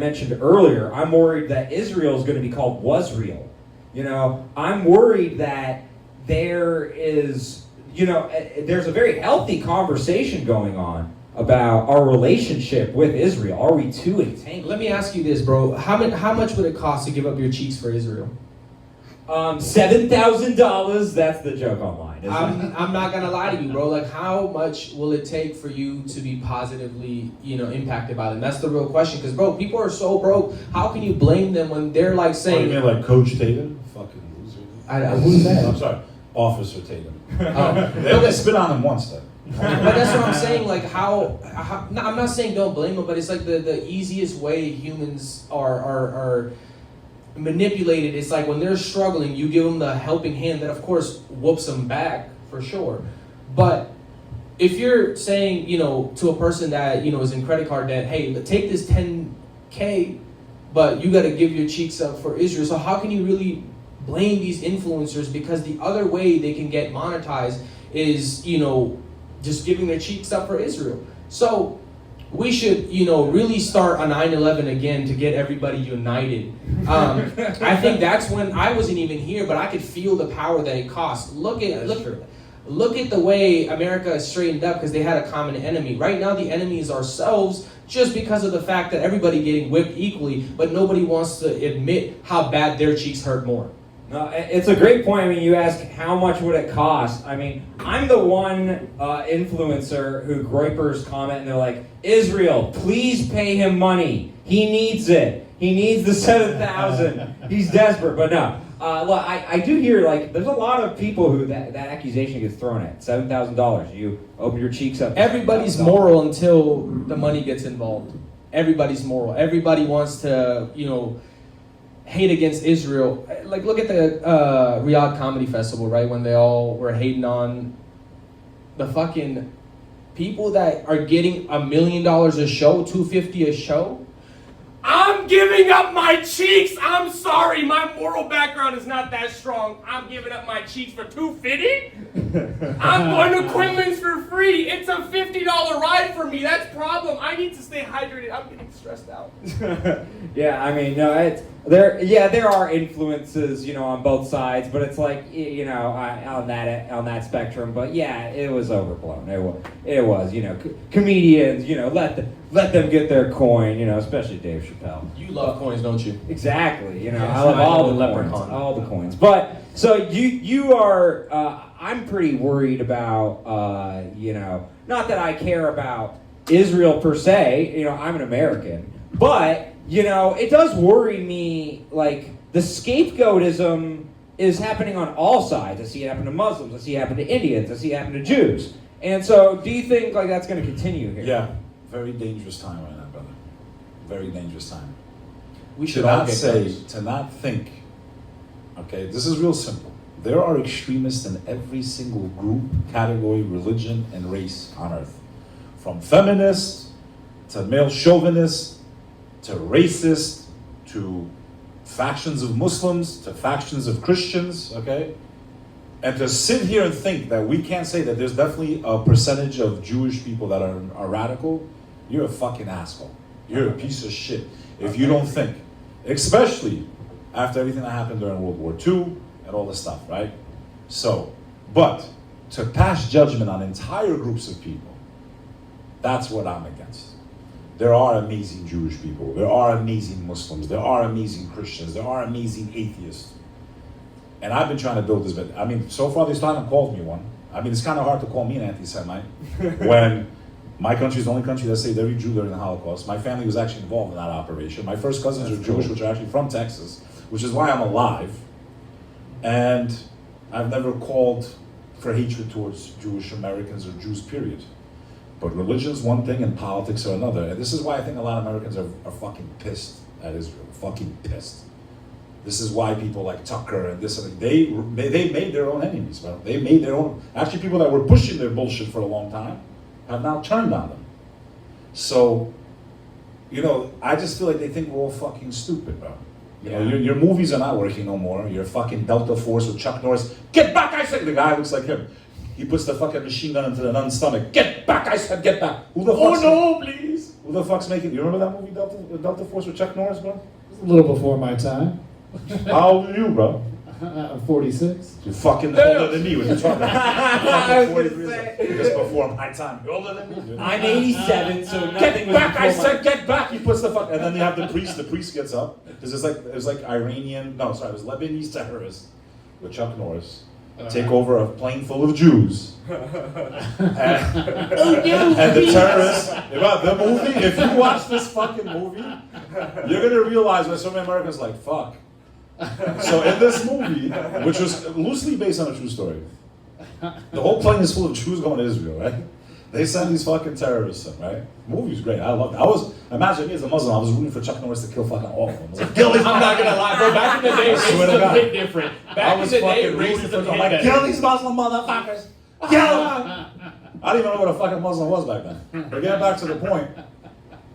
mentioned earlier, I'm worried that Israel is going to be called Wasreal. I'm worried that there's a very healthy conversation going on about our relationship with Israel. Are we too entangled? Let me ask you this, bro. How much would it cost to give up your cheeks for Israel? $7,000. That's the joke online. I'm not gonna lie to you, bro. Like, how much will it take for you to be positively, impacted by them? That's the real question. Because, bro, people are so broke. How can you blame them when they're like saying? You mean like Coach Tatum? Fucking loser. Who's that? I'm sorry, Officer Tatum. They only spit on him once, though. But that's what I'm saying. Like, how no, I'm not saying don't blame them, but it's like the easiest way humans are manipulated. It's like when they're struggling, you give them the helping hand that of course whoops them back for sure. But if you're saying, to a person that, is in credit card debt, hey, take this $10K, but you got to give your cheeks up for Israel. So how can you really blame these influencers? Because the other way they can get monetized is, just giving their cheeks up for Israel. So we should, really start on 9/11 again to get everybody united. I think that's when I wasn't even here, but I could feel the power that it cost. Look at the way America is straightened up because they had a common enemy. Right now, the enemy is ourselves, just because of the fact that everybody getting whipped equally, but nobody wants to admit how bad their cheeks hurt more. No, it's a great point. I mean, you ask how much would it cost? I mean, I'm the one influencer who Groypers comment and they're like, Israel, please pay him money. He needs it. He needs the 7,000. He's desperate. But no, Look, I do hear, like, there's a lot of people who that accusation gets thrown at. $7,000. You open your cheeks up. Everybody's $7,000. moral until the money gets involved. Everybody's moral. Everybody wants to, hate against Israel. Like, look at the Riyadh Comedy Festival, right? When they all were hating on the fucking people that are getting $1 million a show, $250 a show. I'm giving up my cheeks. I'm sorry, my moral background is not that strong. I'm giving up my cheeks for $250. I'm going to Quinlan's for free. It's a $50 ride for me. That's problem. I need to stay hydrated. I'm getting stressed out. Yeah, I mean, no, there are influences, on both sides, but it's like, on that spectrum. But yeah, it was overblown. It was, comedians, let them get their coin, especially Dave Chappelle. You love coins, don't you? Exactly, Yes, I love I all love the leprechaun. coins, all the coins. But so you are, I'm pretty worried about, not that I care about Israel per se. I'm an American, but it does worry me. Like, the scapegoatism is happening on all sides. I see it happen to Muslims. I see it happen to Indians. I see it happen to Jews. And so, do you think like that's going to continue here? Yeah, very dangerous time right now, brother. Very dangerous time. We To should all not get say, those. to not think. Okay, this is real simple. There are extremists in every single group, category, religion, and race on earth. From feminists to male chauvinists to racist to factions of Muslims to factions of Christians, okay? And to sit here and think that we can't say that there's definitely a percentage of Jewish people that are radical, you're a fucking asshole. You're a piece of shit if you don't think. Especially after everything that happened during World War II and all this stuff, right? So, but to pass judgment on entire groups of people, that's what I'm against. There are amazing Jewish people. There are amazing Muslims. There are amazing Christians. There are amazing atheists. And I've been trying to build this, but I mean, so far this time I've called me one. I mean, it's kind of hard to call me an anti-Semite when my country is the only country that saved every Jew during the Holocaust. My family was actually involved in that operation. My first cousins are Jewish, which are actually from Texas, which is why I'm alive. And I've never called for hatred towards Jewish Americans or Jews, period. But religion's one thing and politics are another. And this is why I think a lot of Americans are fucking pissed at Israel. Fucking pissed. This is why people like Tucker and this and that, they made their own enemies, bro. They made their own. Actually, people that were pushing their bullshit for a long time have now turned on them. So, I just feel like they think we're all fucking stupid, bro. Your movies are not working no more. Your fucking Delta Force with Chuck Norris. Get back, I said. The guy looks like him. He puts the fucking machine gun into the nun's stomach. Get back, I said, get back. Who the fuck's please. Who the fuck's making? You remember that movie, Delta Force with Chuck Norris, bro? A little before my time. How old are you, bro? I'm 46. You're fucking older than me when you're talking about. I was gonna say. Just before my time. You're older than me, dude. I'm 87, so nothing Get was back! I before said, get back! He puts the fuck, and then you have the priest. The priest gets up because it was like Iranian. No, sorry, it was Lebanese terrorists with Chuck Norris take over a plane full of Jews. And the terrorists. About the movie. If you watch this fucking movie, you're gonna realize why so many Americans are like fuck. So in this movie, which was loosely based on a true story, the whole plane is full of Jews going to Israel, right? They send these fucking terrorists in, right? The movie's great. I loved it. Imagine me as a Muslim, I was rooting for Chuck Norris to kill fucking all of them. I was like, kill these I'm not gonna lie, bro. Back in the day, race swear to was a God. bit different. Back in the day, race was a I'm like, bit kill these Muslim motherfuckers. Kill them. I didn't even know what a fucking Muslim was back then. But getting back to the point,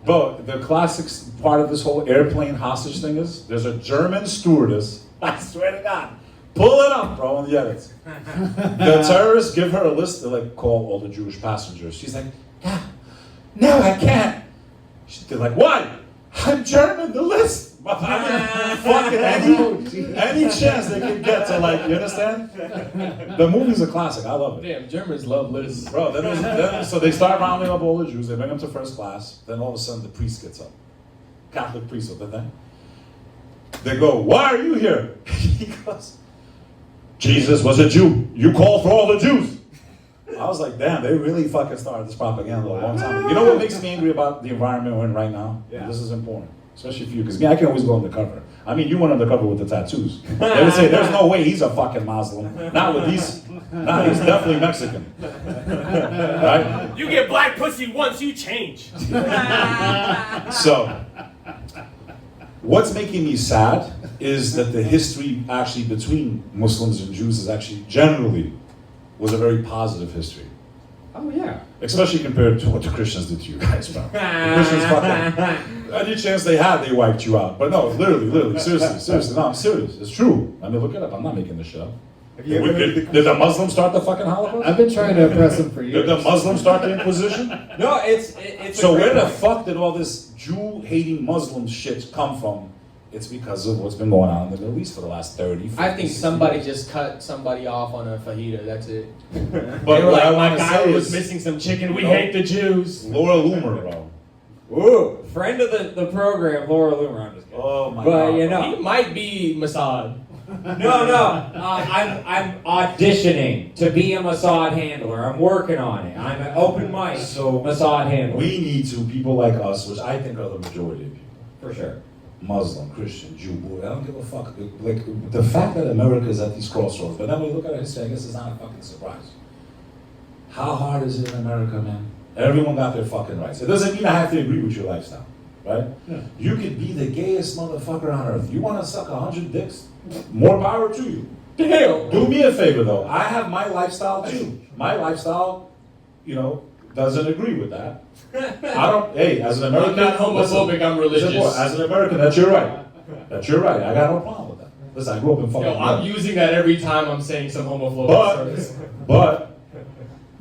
bro, the classic part of this whole airplane hostage thing is there's a German stewardess, I swear to God, pull it up, bro, on the edits. The terrorists give her a list to like call all the Jewish passengers. She's like, yeah, no, I can't. They're like, why? I'm German, the list. Fucking any chance they can get to like, you understand? The movie's a classic, I love it. Damn, Germans love lists. Bro, so they start rounding up all the Jews, they bring them to first class, then all of a sudden the priest gets up. Catholic priest with the thing. They go, why are you here? He goes, Jesus was a Jew. You call for all the Jews. I was like, damn, they really fucking started this propaganda a long time ago. You know what makes me angry about the environment we're in right now? Yeah. This is important, especially for you, because me, I can always go undercover. I mean, you went undercover with the tattoos. They would say, there's no way he's a fucking Muslim. Not with these, nah, he's definitely Mexican. Right? You get black pussy once, you change. So, what's making me sad is that the history actually between Muslims and Jews is actually generally was a very positive history. Oh yeah. Especially compared to what the Christians did to you guys, bro. The Christians fucking, any chance they had, they wiped you out. But no, literally, seriously, no, I'm serious. It's true. I mean, look it up. I'm not making this shit up. Did the Muslims start the fucking Holocaust? I've been trying to impress him for Did years. the Muslims start the Inquisition? No, it's. So a great where the point. fuck did all this Jew-hating Muslim shit come from? It's because of what's been going on in the Middle East for the last 30, 40, I think 60 somebody years. just cut somebody off on a fajita. That's it. But They were what I like, my want to guy say was is, missing some chicken. We No. hate the Jews. Laura Loomer, bro. Ooh, friend of the program, Laura Loomer. I'm just kidding. Oh my But god. you bro. know, He might be Mossad. no. I'm auditioning to be a Mossad handler. I'm working on it. I'm an open mic So Mossad handler. we need to, people like us, which I think are the majority of people, For sure. Muslim, Christian, Jew, boy, I don't give a fuck. Like, the fact that America is at these crossroads, but then when you look at our history, I guess it's not a fucking surprise. How hard is it in America, man? Everyone got their fucking rights. It doesn't mean I have to agree with your lifestyle, right? Yeah. You could be the gayest motherfucker on earth. You want to suck 100 dicks? More power to you. Damn. Do me a favor, though. I have my lifestyle, too. My lifestyle, doesn't agree with that. I don't, hey, as an American. I'm not homophobic, I'm religious. Listen, as an American, that's your right. That's your right. I got no problem with that. Listen, I grew up in fucking. Yo, I'm using that every time I'm saying some homophobic service.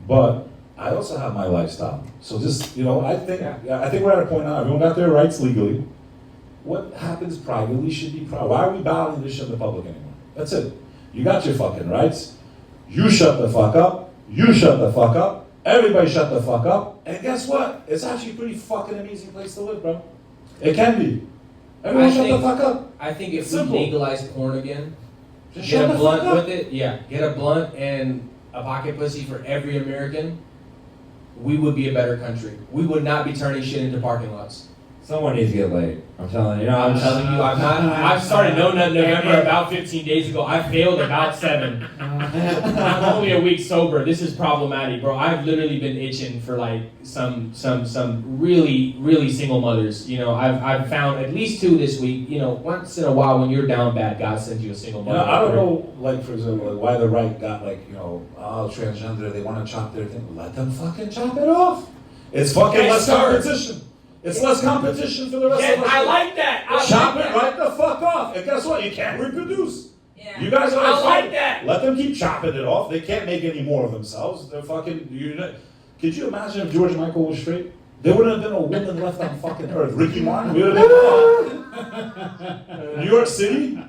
But I also have my lifestyle. So just, I think we're at a point now. Everyone got their rights legally. What happens privately should be private. Why are we battling this shit in the public anymore? That's it. You got your fucking rights. You shut the fuck up. You shut the fuck up. Everybody shut the fuck up. And guess what? It's actually a pretty fucking amazing place to live, bro. It can be. Everyone shut the fuck up. I think if It's we simple. legalize porn again, Just get shut a the blunt fuck up. with it, get a blunt and a pocket pussy for every American, we would be a better country. We would not be turning shit into parking lots. Someone needs to get laid. I'm telling you. I'm telling you, I've started No Nut November about 15 days ago. I failed about 7. I'm only a week sober. This is problematic, bro. I've literally been itching for like some really, really single mothers. I've found at least 2 this week. Once in a while when you're down bad, God sends you a single mother. I don't know, like, for example, like, why the right got, transgender, they want to chop their thing. Let them fucking chop it off. It's fucking Okay, less sir. competition. It's less competition for the rest of us. I like that. Chop it right the fuck off. And guess what? You can't reproduce. Yeah. You guys are I fine. like that. Let them keep chopping it off. They can't make any more of themselves. They're fucking. Could you imagine if George Michael was straight? There wouldn't have been a woman left on fucking earth. Ricky Martin, we would have been fucked. New York City,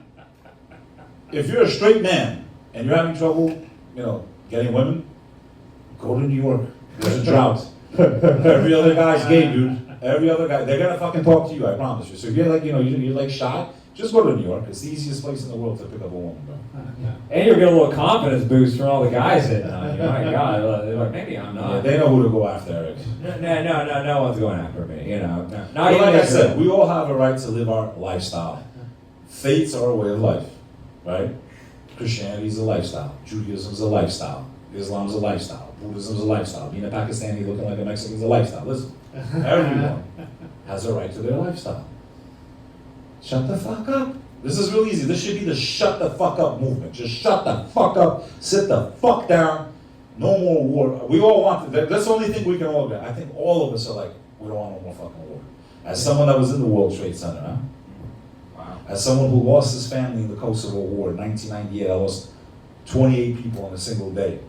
if you're a straight man and you're having trouble, getting women, go to New York. There's a drought. Every other guy's gay, dude. Every other guy, they're gonna fucking talk to you, I promise you. So if you're like, you're like shy, just go to New York. It's the easiest place in the world to pick up a woman, bro. And you'll get a little confidence boost from all the guys hitting on you. My God, they're like, maybe I'm Yeah, not. they know who to go after, Eric. No one's going after me. Not But even like I if said, you're- we all have a right to live our lifestyle. Faiths are a way of life, right? Christianity is a lifestyle. Judaism is a lifestyle. Islam is a lifestyle. Buddhism is a lifestyle. Being a Pakistani looking like a Mexican is a lifestyle. Listen, everyone has a right to their lifestyle. Shut the fuck up. This is real easy. This should be the shut the fuck up movement. Just shut the fuck up. Sit the fuck down. No more war. We all want it. That's the only thing we can all agree. I think all of us are like, we don't want no more fucking war. As someone that was in the World Trade Center, huh? Wow. As someone who lost his family in the Kosovo War in 1998, I lost 28 people in a single day.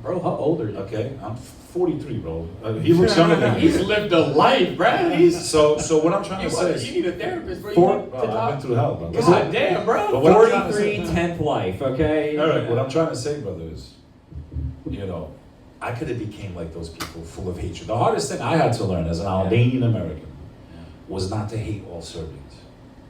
Bro, how old are you? Okay, I'm 43, bro. He looks younger than me. He's lived a life, bro. So what I'm trying to say is, You need a therapist, bro. I've been through hell, bro. God damn, bro. But what I'm trying to 43, say, 10th life, okay? Eric, what I'm trying to say, brother, is, I could have became like those people, full of hatred. The hardest thing I had to learn as an Albanian American was not to hate all Serbians.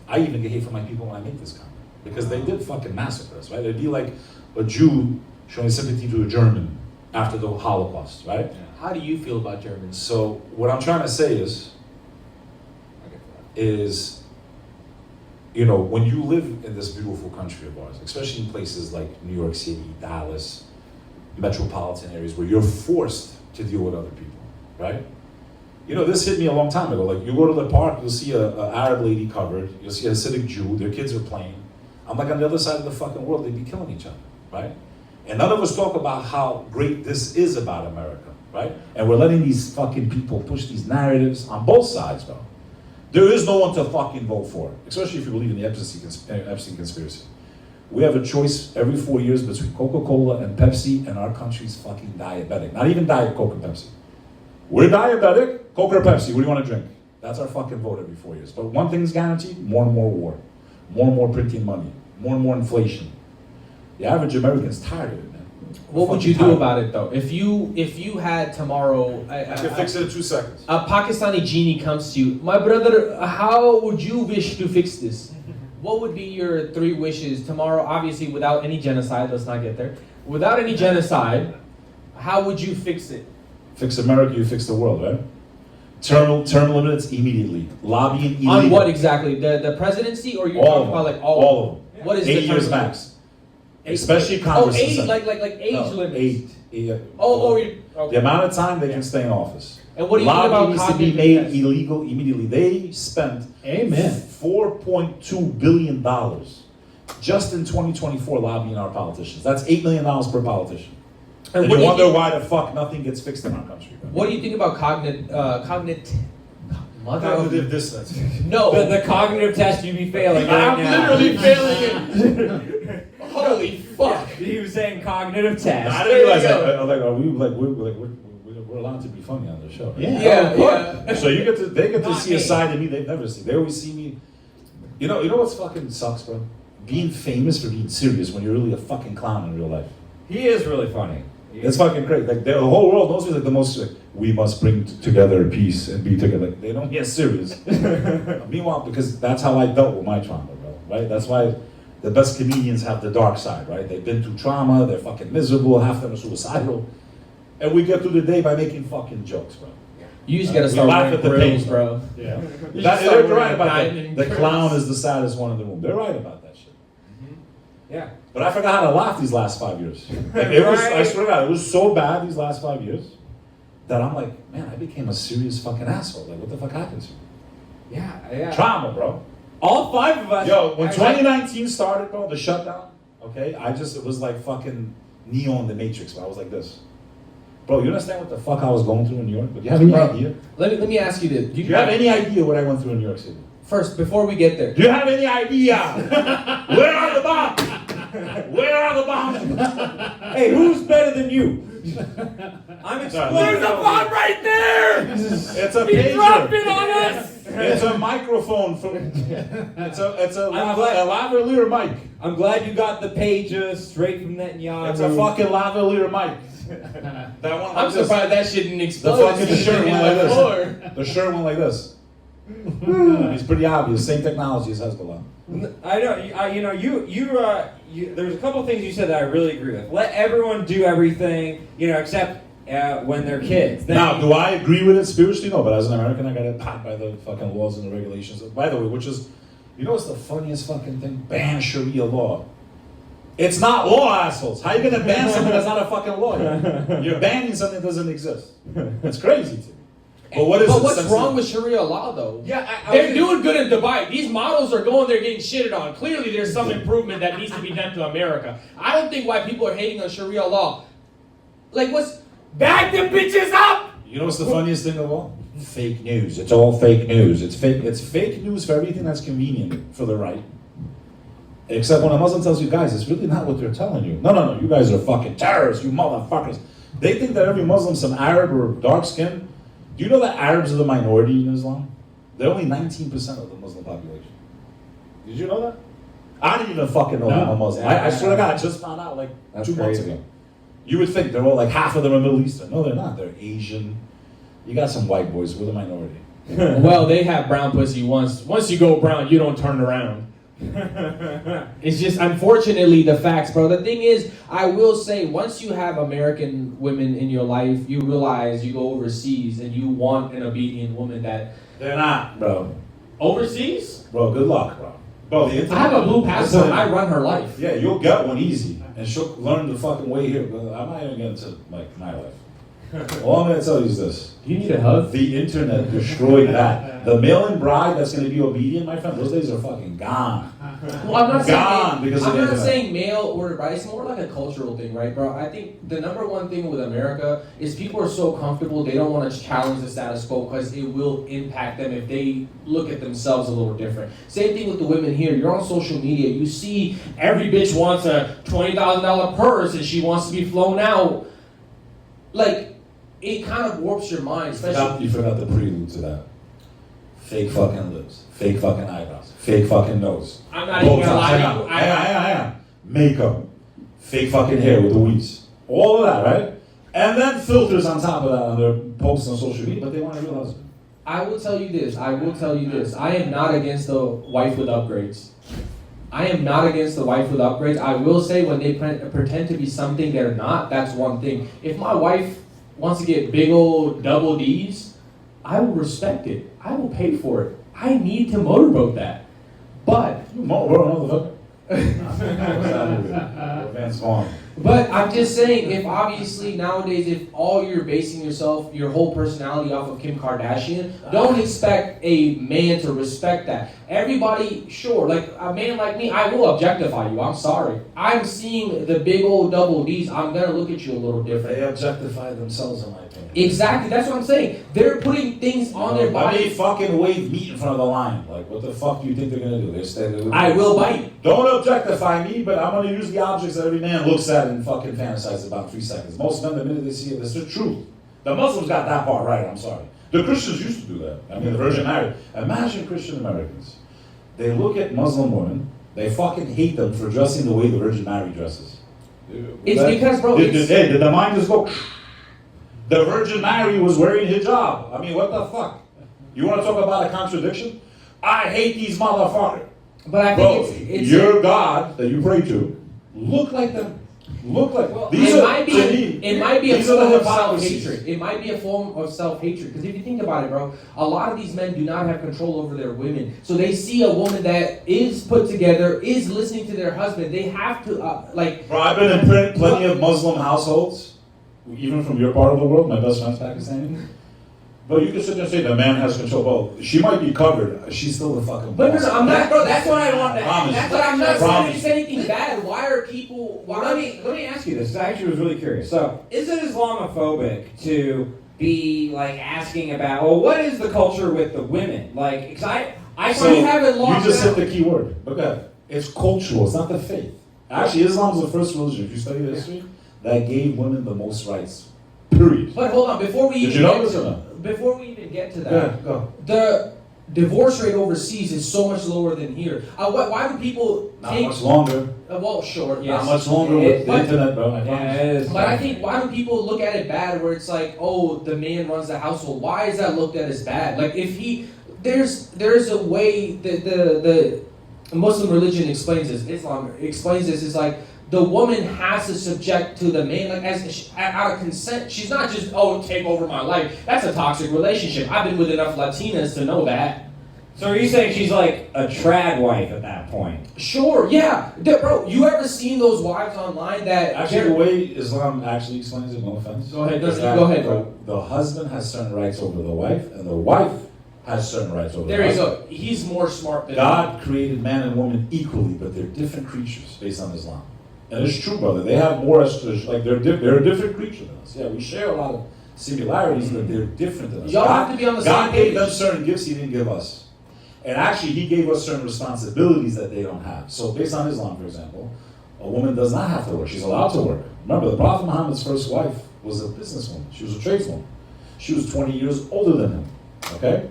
I even get hate from my people when I make this comment, because they did fucking massacre us, right? It'd be like a Jew showing sympathy to a German, after the Holocaust, right? How do you feel about Germans? So what I'm trying to say is, you know, when you live in this beautiful country of ours, especially in places like New York City, Dallas, metropolitan areas where you're forced to deal with other people, right? You know, this hit me a long time ago. Like, you go to the park, you'll see a Arab lady covered, you'll see a Hasidic Jew, their kids are playing. I'm like, on the other side of the fucking world, they'd be killing each other, right? And none of us talk about how great this is about America, right? And we're letting these fucking people push these narratives on both sides, bro. There is no one to fucking vote for, especially if you believe in the Epstein conspiracy. We have a choice every 4 years between Coca-Cola and Pepsi, and our country's fucking diabetic. Not even Diet Coke and Pepsi. We're diabetic, Coke or Pepsi, what do you want to drink? That's our fucking vote every 4 years. But one thing's guaranteed, more and more war. More and more printing money. More and more inflation. The average American's tired of it, man. What would you do about it though? If you had tomorrow, I can fix it in 2 seconds. a Pakistani genie comes to you, my brother, how would you wish to fix this? What would be your 3 wishes tomorrow? Obviously, without any genocide. Let's not get there. Without any genocide, how would you fix it? Fix America, you fix the world, right? Term limits immediately. Lobbying illegal. On what exactly? The presidency, or you're All talking of about them. like all All of them? of them. What is 8 the years term max. Eight- Especially Oh, Congress. 8, and like Senate. age No, limits. 8. Yeah. Okay. The amount of time they can stay in office. And what do you think Lobbying about needs to be cognitive made tests? illegal immediately. They spent Amen. $4.2 billion just in 2024 lobbying our politicians. That's $8 million per politician. And what you do you wonder think- why the fuck nothing gets fixed in our country. What do you think about cognitive Cognitive dissonance. No. The cognitive test you'd be failing right I'm now. literally failing it. Holy fuck. He was saying cognitive test. I didn't realize that. We're allowed to be funny on the show. Right? Yeah. So they get to Not see a me. side of me they've never seen. They always see me. You know what's fucking sucks, bro? Being famous for being serious when you're really a fucking clown in real life. He is really funny. It's fucking great. Like the whole world knows me like the most. Like, we must bring together peace and be together. Like, they don't get serious. Meanwhile, because that's how I dealt with my trauma, bro. Right? That's why the best comedians have the dark side, right? They've been through trauma. They're fucking miserable. Half of them are suicidal, and we get through the day by making fucking jokes, bro. You just gotta We start laugh wearing at the grills, pain, bro. Yeah. You That, should start they're right wearing about that. diamond The grills. clown is the saddest one in the room. They're right about that shit. Yeah. But I forgot how to laugh these last 5 years. Like, it was, I swear to God, it was so bad these last 5 years that I'm like, man, I became a serious fucking asshole. Like, what the fuck happened to me? Yeah. Trauma, bro. All 5 of us. Yo, when 2019 started, bro, the shutdown, okay, it was like fucking Neo in the Matrix, bro. I was like this. Bro, you understand what the fuck I was going through in New York? Do you have any idea? Let me ask you this. Do you have any idea what I went through in New York City? First, before we get there. Do you have any idea? Where are the bombs? Where are the bombs? Hey, who's better than you? I'm There's explaining. a bomb right there! It's a He dropped pager. it on us! It's a microphone from. It's a I'm glad- lavalier mic. I'm glad you got the pager straight from Netanyahu. It's a fucking lavalier mic. That one. I'm like this. surprised that shit didn't The explode. fucking shirt went like Floor. this. The shirt went like this. It's pretty obvious. Same technology as Hezbollah. I know. There's a couple things you said that I really agree with. Let everyone do everything, except when they're kids. Then Now, do I agree with it spiritually? No, but as an American, I got it pat by the fucking laws and the regulations. By the way, which is, what's the funniest fucking thing? Ban Sharia law. It's not law, assholes. How are you gonna ban something that's not a fucking law? You're banning something that doesn't exist. It's crazy to me. But what is But it what's sense wrong of- with Sharia law, though? Yeah, They're doing good in Dubai. These models are going there getting shitted on. Clearly, there's some improvement that needs to be done to America. I don't think why people are hating on Sharia law. Like, what's... Back them bitches up! You know what's the funniest thing of all? Fake news. It's all fake news. It's fake news for everything that's convenient for the right. Except when a Muslim tells you, guys, it's really not what they're telling you. No, you guys are fucking terrorists, you motherfuckers. They think that every Muslim's some Arab or dark skin. Do you know that Arabs are the minority in Islam? They're only 19% of the Muslim population. Did you know that? I didn't even fucking know I'm a Muslim. I swear to God, I just found out like That's 2 months crazy. ago. You would think they're all like half of them are Middle Eastern. No, they're not. They're Asian. You got some white boys. We're the minority. Well, they have brown pussy once. Once you go brown, you don't turn around. It's just unfortunately the facts, bro. The thing is, I will say, once you have American women in your life, you realize you go overseas and you want an obedient woman that... They're not, bro. Overseas? Bro, good luck, bro. Bro, the internet. I have a blue passport. I run her life. Yeah, you'll get one easy, and she'll learn the fucking way here. But I'm not even getting to like my life. All I'm gonna tell you is this: Do you need a hug? the internet destroyed that. The mail-in bride that's gonna be obedient, my friend. Those days are fucking gone. Well, I'm not Gone saying because of I'm the not internet. saying male or right. It's more like a cultural thing, right, bro? I think the number one thing with America is people are so comfortable they don't want to challenge the status quo because it will impact them if they look at themselves a little different. Same thing with the women here. You're on social media. You see every bitch wants a $20,000 purse and she wants to be flown out. Like, it kind of warps your mind, especially. You forgot the prelude to that. Fake fucking lips, fake fucking eyebrows, fake fucking nose. I'm not even gonna lie to you. Hang on. Makeup, fake fucking hair with the weaves. All of that, right? And then filters on top of that on their posts on social media, but they want a real husband. I will tell you this. I am not against the wife with upgrades. I am not against the wife with upgrades. I will say when they pretend to be something they're not, that's one thing. If my wife wants to get big old double D's, I will respect it. I will pay for it. I need to motorboat that. But Man's gone. But I'm just saying, if obviously nowadays, if all you're basing yourself, your whole personality off of Kim Kardashian, don't expect a man to respect that. Everybody, sure, like a man like me, I will objectify you. I'm sorry. I'm seeing the big old double D's. I'm gonna look at you a little different. They objectify themselves, in my opinion. Exactly, that's what I'm saying. They're putting things on their I body. mean, fucking wave meat in front of the line. Like, what the fuck do you think they're gonna do? They're standing. I will bite. Don't objectify me, but I'm gonna use the objects that every man looks at and fucking fantasize about 3 seconds. Most men, the minute they see it, that's the truth. The Muslims got that part right, I'm sorry. The Christians used to do that. I mean, the Virgin Mary. Imagine Christian Americans. They look at Muslim women, they fucking hate them for dressing the way the Virgin Mary dresses. It's because, bro, Did the mind just go? The Virgin Mary was wearing hijab. I mean, what the fuck? You want to talk about a contradiction? I hate these motherfuckers. But I Bro, think it's your God that you pray to look like them. Look like well, these it are, might be to me, it might be a these are form the of hypocrisies. self-hatred. It might be a form of self-hatred. Because if you think about it, bro, a lot of these men do not have control over their women. So they see a woman that is put together, is listening to their husband. They have to like. Bro, I've been in plenty of Muslim households, even from your part of the world. My best friend's Pakistani. But you can sit there and say the man has control. Well, she might be covered. She's still the fucking But boss. no, I'm not, bro. That's what I want to. Promise. That's what I'm not saying. Promise. It's anything bad. Why are people? Why Well, are let me ask you this. I actually was really curious. So, is it Islamophobic to be like asking about, well, what is the culture with the women? Like, because I So, we haven't you lost just out. said the key word. Look at it. It's cultural. It's not the faith. Actually, Islam is the first religion, if you study the history, that gave women the most rights. Period. But hold on, before we Did even you know get this to, or not? before we even get to that, Go ahead, go. the divorce rate overseas is so much lower than here. Why do people Not take? much longer. Well, sure, yes. Not much longer with the But- internet, bro. I Yeah, promise. it is. But I think why do people look at it bad? Where it's like, oh, the man runs the household. Why is that looked at as bad? Like if there's a way that the Muslim religion explains this. Islam explains this. It's like the woman has to subject to the man, like out of consent. She's not just take over my life. That's a toxic relationship. I've been with enough Latinas to know that. So are you saying she's like a trad wife at that point? Sure, yeah, bro. You ever seen those wives online that? Actually, the way Islam actually explains it, no offense. Go ahead, is go that ahead, bro. The husband has certain rights over the wife, and the wife has certain rights over There the you husband. go. He's more smart than God created man and woman equally, but they're different creatures based on Islam. And it's true, brother. They have more, like they're a different creature than us. Yeah, we share a lot of similarities, but they're different than us. Y'all have to be on the God same gave page. them certain gifts He didn't give us. And actually, He gave us certain responsibilities that they don't have. So based on Islam, for example, a woman does not have to work. She's allowed to work. Remember, the Prophet Muhammad's first wife was a businesswoman. She was a tradeswoman. She was 20 years older than him. Okay?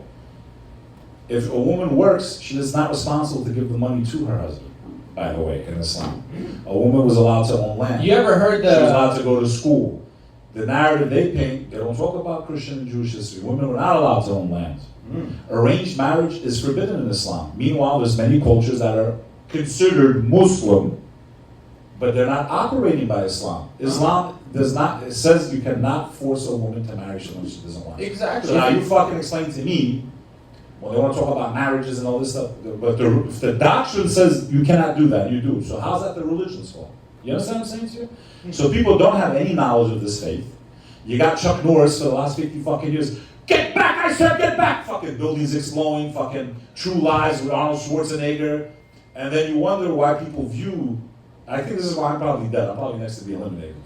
If a woman works, she is not responsible to give the money to her husband, by the way, in Islam. A woman was allowed to own land. You ever heard She was the? allowed to go to school. The narrative they paint, they don't talk about Christian and Jewish history. Women were not allowed to own land. Arranged marriage is forbidden in Islam. Meanwhile, there's many cultures that are considered Muslim, but they're not operating by Islam. Islam does not, it says you cannot force a woman to marry someone she doesn't want. Exactly. So now you fucking explain to me, well, they want to talk about marriages and all this stuff, but if the doctrine says you cannot do that, you do. So how's that the religion's fault? You understand what I'm saying to you? So people don't have any knowledge of this faith. You got Chuck Norris for the last 50 fucking years. Get back, I said, get back! Fucking buildings exploding, fucking True Lies with Arnold Schwarzenegger. And then you wonder why people view, I think this is why I'm probably dead. I'm probably next to be eliminated.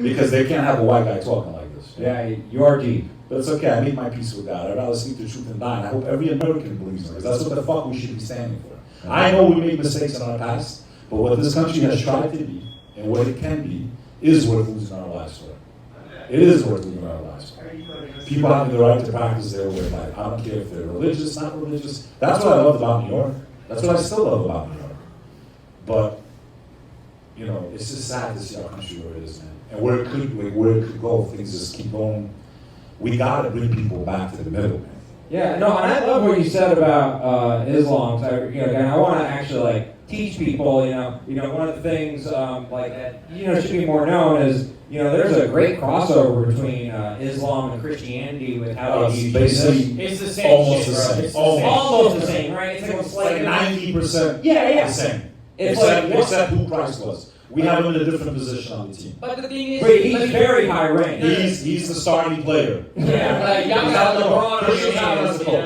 Because they can't have a white guy talking like this. Yeah, you are deep. But it's okay, I made my peace with God. I'd rather speak the truth than die. And I hope every American believes in it, because that's what the fuck we should be standing for. I know we made mistakes in our past, but what this country has tried to be, and what it can be, is worth losing our lives for. It is worth losing our lives for. People having the right to practice their way of life. I don't care if they're religious, not religious. That's what I loved about New York. That's what I still love about New York. But, you know, it's just sad to see our country where it is, man. And where it could go if things just keep going. We gotta bring people back to the middle, man. Yeah, no, and I love what you said about Islam. I want to actually teach people. One of the things that should be more known is there's a great crossover between Islam and Christianity with how they use Jesus. It's the same. Almost shit, the bro. same. It's Almost the same, right? It's like 90% Yeah. the same. It's Except who Christ was. We have him in a different position on the team. But the thing is, but he's very high ranked. He's the starting player. Yeah, like y'all got LeBron Christians have him as the you coach.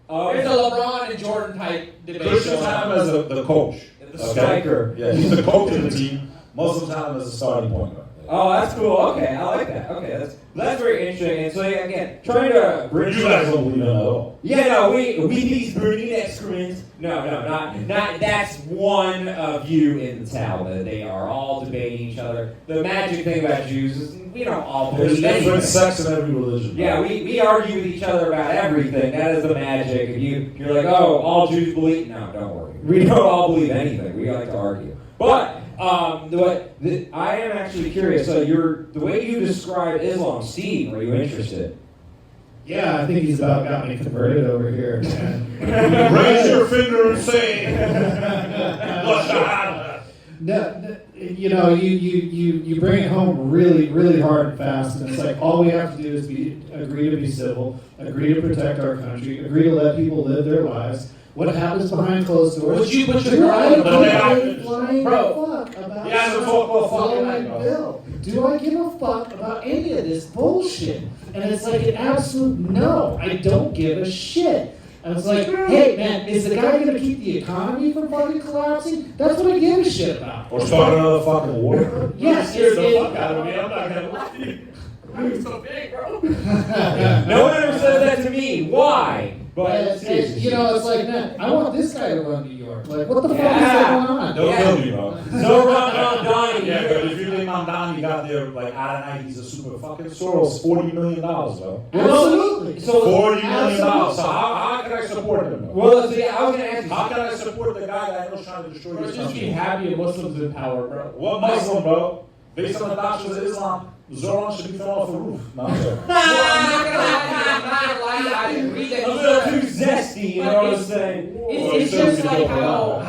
know? There's a LeBron and Jordan type debate. Christians have him as the coach. The striker. Yeah, he's the coach of the team. Muslims have him as the starting point guard. Oh, that's cool. Okay, I like that. Okay, that's very interesting. And so again, trying to bridge. You guys don't believe in it at all. Yeah, no, we these burning excrements. No, not. That's one view in the Talmud. They are all debating each other. The magic thing about Jews is we don't all There's believe different anything. sects in every religion. Yeah, we argue with each other about everything. That is the magic. If you're like, oh, all Jews believe. No, don't worry. We don't all believe anything. We like to argue. But I am actually curious. So the way you describe Islam, Steve, are you interested? Yeah, I think he's about got me converted over here. Raise your finger and say, No, you bring it home really, really hard and fast, and it's like all we have to do is agree to be civil, agree to protect our country, agree to let people live their lives. What happens behind closed doors? Would you put your Do I give Bro. a flying fuck about Yeah, so talk about following fucking night, bill? Do I give a fuck about any of this bullshit? And it's like an absolute no. I don't give a shit. And it's like, hey man, is the guy gonna keep the economy from fucking collapsing? That's what I give a shit about. or start another fucking war. Yes, Scared the fuck out of me. I'm not gonna lie to you. I'm so big, bro. No one ever said that to me. Why? But it's like, man, I want this guy to run New York. Like, what the fuck is Yeah. going on? Don't kill me, bro. no run, Donnie. Yeah, but if you think Mamdani got there, like, out of night, he's a super fucking Soros, $40 million, bro. Absolutely. So $40 million. So how can I support him? Bro? well, see, I was gonna ask you. How can I support the guy that I know trying to destroy Bro, this just be country? happy if Muslims in power, bro. What Muslim, bro? Based on the doctrines of Islam, Zoran should be thrown off the roof. No, I'm joking. I'm not gonna lie, I agree that A he's little too zesty, you know what I'm saying? It's just like how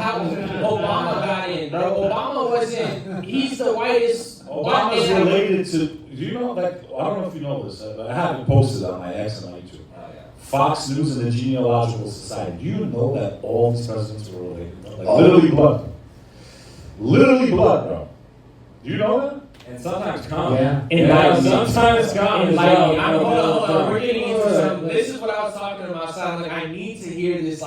Obama got in, bro. Obama wasn't. He's the whitest. white Obama's man. related to, do you know, like, I don't know if you know this, but I haven't posted on my X and my YouTube. Fox News and the Genealogical Society. Do you know that all these presidents were related? Like, literally blood. Literally blood, bro. Do you know that? And sometimes come. Yeah. Sometimes come. Enlighten me. Hold on. We're getting into some. This is what I was talking about. Sound like I need to hear this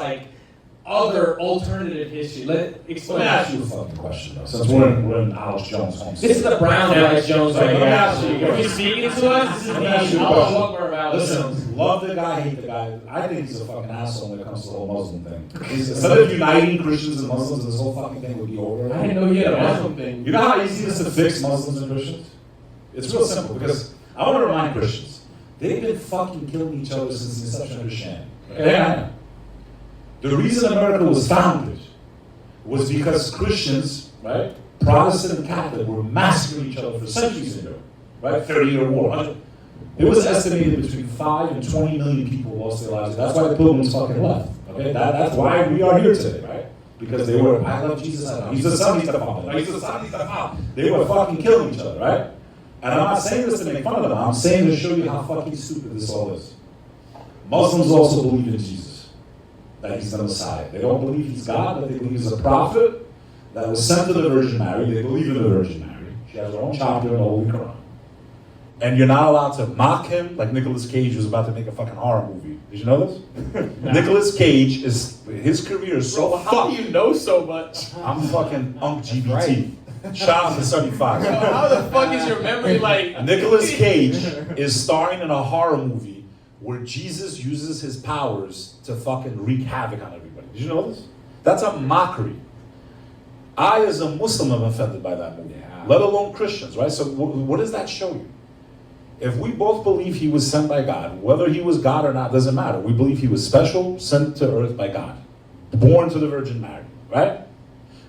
other alternative history. Let Explain. me ask you a fucking question, though, since we're in Alex Jones' home. This is the Brown Alex Jones right Let me ask you a here. If question. you're speaking to us, this is Let me ask you a the question. what we're about. Listen, love the guy, hate the guy. I think he's a fucking asshole when it comes to the whole Muslim thing. Instead of uniting Christians and Muslims, this whole fucking thing would be over. I didn't know he had a Muslim thing. You know how easy it is to fix Muslims and Christians? It's real simple, because I want to remind Christians, they've been fucking killing each other since the inception of Christianity. Okay? The reason America was founded was because Christians, right, Protestant and Catholic, were massacring each other for centuries ago, right? 30-year war. It was estimated between 5 and 20 million people lost their lives. That's why the pilgrims fucking left. Okay, that's why we are here today, right? because they were, I love Jesus, they were fucking killing each other, right? And I'm not saying this to make fun of them, I'm saying to show you how fucking stupid this all is. Muslims also believe in Jesus, that he's the Messiah. They don't believe he's God, but they believe he's a prophet that was sent to the Virgin Mary. They believe in the Virgin Mary. She has her own chapter in the Holy Quran. And you're not allowed to mock him like Nicolas Cage was about to make a fucking horror movie. Did you know this? No. Nicolas Cage his career is so fucked. How do you know so much? I'm fucking LGBT. Shout out to 75. Yo, how the fuck is your memory like? Nicolas Cage is starring in a horror movie where Jesus uses his powers to fucking wreak havoc on everybody. Did you know this? That's a mockery. I, as a Muslim, am offended by that movie. Let alone Christians, right? So what does that show you? If we both believe he was sent by God, whether he was God or not doesn't matter. We believe he was special, sent to earth by God, born to the Virgin Mary, right?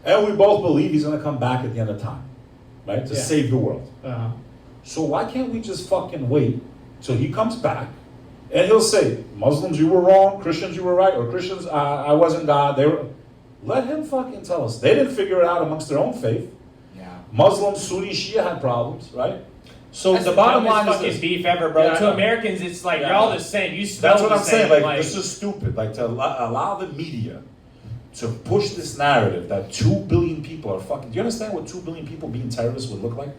And we both believe he's going to come back at the end of time, right? To save the world. Uh-huh. So why can't we just fucking wait till he comes back and he'll say, Muslims, you were wrong, Christians, you were right, or Christians, I wasn't God. They were. Let him fucking tell us. They didn't figure it out amongst their own faith. Yeah. Muslims, Sunni, Shia had problems, right? So That's the bottom line is this. Beef ever, bro. To Americans, it's like you're all the same. You smell That's what I'm saying. Like, this this is stupid. Like, to allow the media to push this narrative that 2 billion people are fucking. Do you understand what 2 billion people being terrorists would look like?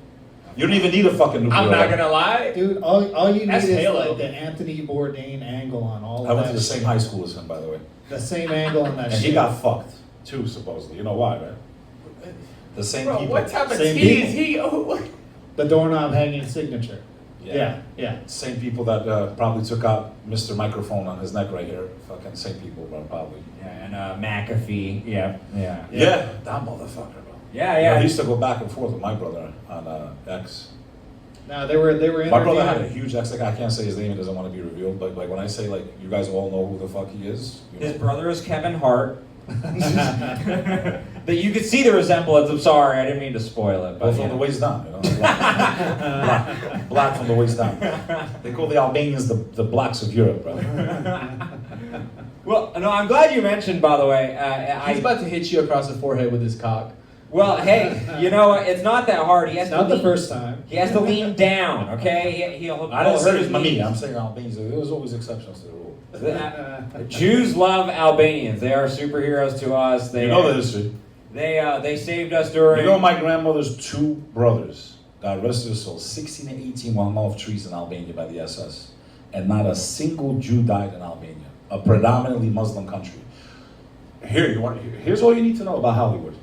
You don't even need a fucking nuclear. I'm not gonna lie, dude. All you need That's is Halo. like the Anthony Bourdain angle on all of I went that. to the same high school as him, by the way. The same angle on that And shit. he got fucked too, supposedly. You know why, right? The same bro. people. What type of Same tea is people. he? The doorknob hanging signature. Yeah. Same people that probably took out Mr. Microphone on his neck right here. Fucking same people, bro, probably. Yeah, and McAfee. Yeah. Yeah, that motherfucker, bro. Yeah. You know, I used to go back and forth with my brother on X. No, they were My brother had a interviewing. huge ex. Like, I can't say his name; he doesn't want to be revealed. But like when I say, like, you guys all know who the fuck he is. You know? His brother is Kevin Hart. That you could see the resemblance. I'm sorry, I didn't mean to spoil it. Well, But from the waist down, you know. Black from the waist down. They call the Albanians the blacks of Europe, bro. Well, no, I'm glad you mentioned. By the way, He's about to hit you across the forehead with his cock. Well, hey, you know what? It's not that hard. He has It's to not the lean- first time. He has to lean down. Okay, he'll I didn't hurt say his Mamie. knees. I'm saying Albanians. There's always exceptions to the rule. Jews love Albanians. They are superheroes to us. They You know the history. They saved us during. You know my grandmother's 2 brothers, God rest their souls, 16 and 18 were hung off trees in Albania by the SS. And not a single Jew died in Albania, a predominantly Muslim country. Here's all you need to know about Hollywood.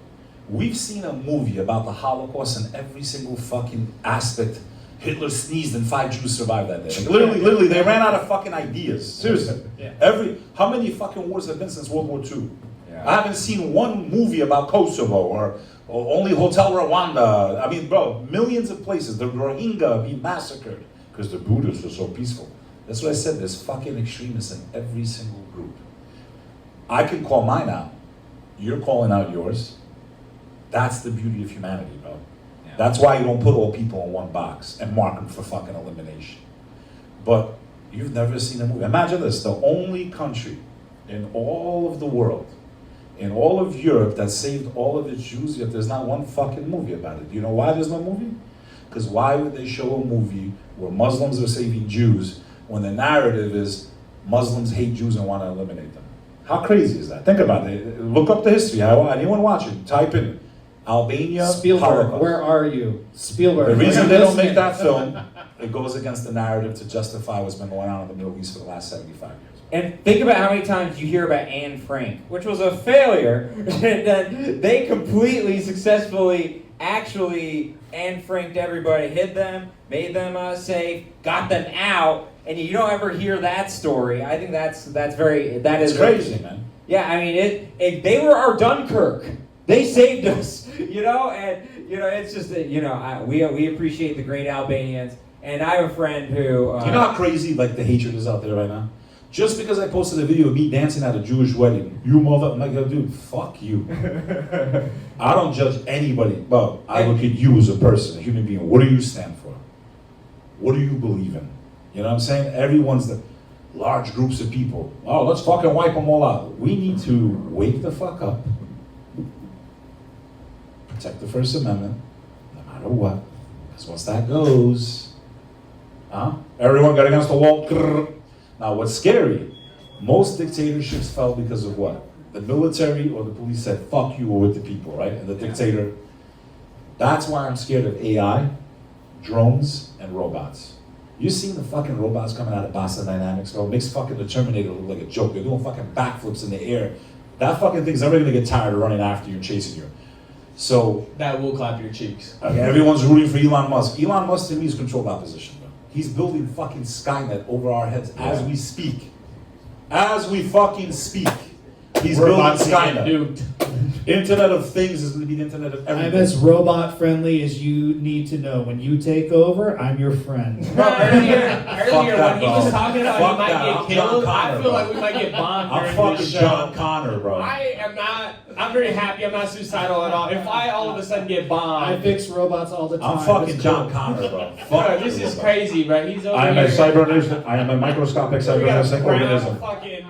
We've seen a movie about the Holocaust in every single fucking aspect. Hitler sneezed and 5 Jews survived that day. Like, literally, they ran out of fucking ideas. Seriously. Yeah. How many fucking wars have been since World War II? Yeah. I haven't seen one movie about Kosovo or only Hotel Rwanda. I mean, bro, millions of places. The Rohingya being massacred because the Buddhists were so peaceful. That's what I said. There's fucking extremists in every single group. I can call mine out. You're calling out yours. That's the beauty of humanity, bro. Yeah. That's why you don't put all people in one box and mark them for fucking elimination. But you've never seen a movie. Imagine this, the only country in all of the world, in all of Europe that saved all of its Jews, yet there's not one fucking movie about it. Do you know why there's no movie? Because why would they show a movie where Muslims are saving Jews when the narrative is Muslims hate Jews and want to eliminate them? How crazy is that? Think about it. Look up the history. Anyone watching, type in Albania Spielberg, Holocaust. where are you? Spielberg. The reason where they are you don't make listening? that film, it goes against the narrative to justify what's been going on in the Middle East for the last 75 years. And think about how many times you hear about Anne Frank, which was a failure, and then they completely successfully actually Anne Franked everybody, hid them, made them safe, got them out, and you don't ever hear that story. I think that is Crazy, man. Yeah, I mean they were our Dunkirk. They saved us, and it's just that we appreciate the great Albanians, and I have a friend who. Do you know how crazy like the hatred is out there right now? Just because I posted a video of me dancing at a Jewish wedding, you mother, I'm like, dude, fuck you. I don't judge anybody, but I look at you as a person, a human being. What do you stand for? What do you believe in? You know what I'm saying? Everyone's the large groups of people. Oh, let's fucking wipe them all out. We need to wake the fuck up protect the First Amendment, no matter what. Because once that goes, everyone got against the wall. Grrr. Now, what's scary? Most dictatorships fell because of what? The military or the police said, fuck you, we're with the people, right? And the dictator. That's why I'm scared of AI, drones, and robots. You seen the fucking robots coming out of Boston Dynamics, bro? It makes fucking the Terminator look like a joke. They're doing fucking backflips in the air. That fucking thing's never gonna get tired of running after you and chasing you. So That will clap your cheeks. everyone's rooting for Elon Musk. Elon Musk to me is controlled opposition, bro. He's building fucking Skynet over our heads as we speak. As we fucking speak. He's We're building about to get Skynet. duped. Internet of Things is gonna be the internet of I'm everything. as robot friendly as you need to know. When you take over, I'm your friend. Bro, earlier that, when he was bro. talking about Fuck he might that. get I'm killed, John I Connor, feel bro. like we might get bombed I'm during fucking this show. John Connor, bro. I am not. I'm very happy. I'm not suicidal at all. If I all of a sudden get I bombed, fix robots all the time. I'm fucking It's John cool. Connor, bro. bro, Fuck this you, is bro. crazy, bro. He's over I am here. a cybernetic. I am a microscopic We got a cybernetic brown organism. fucking.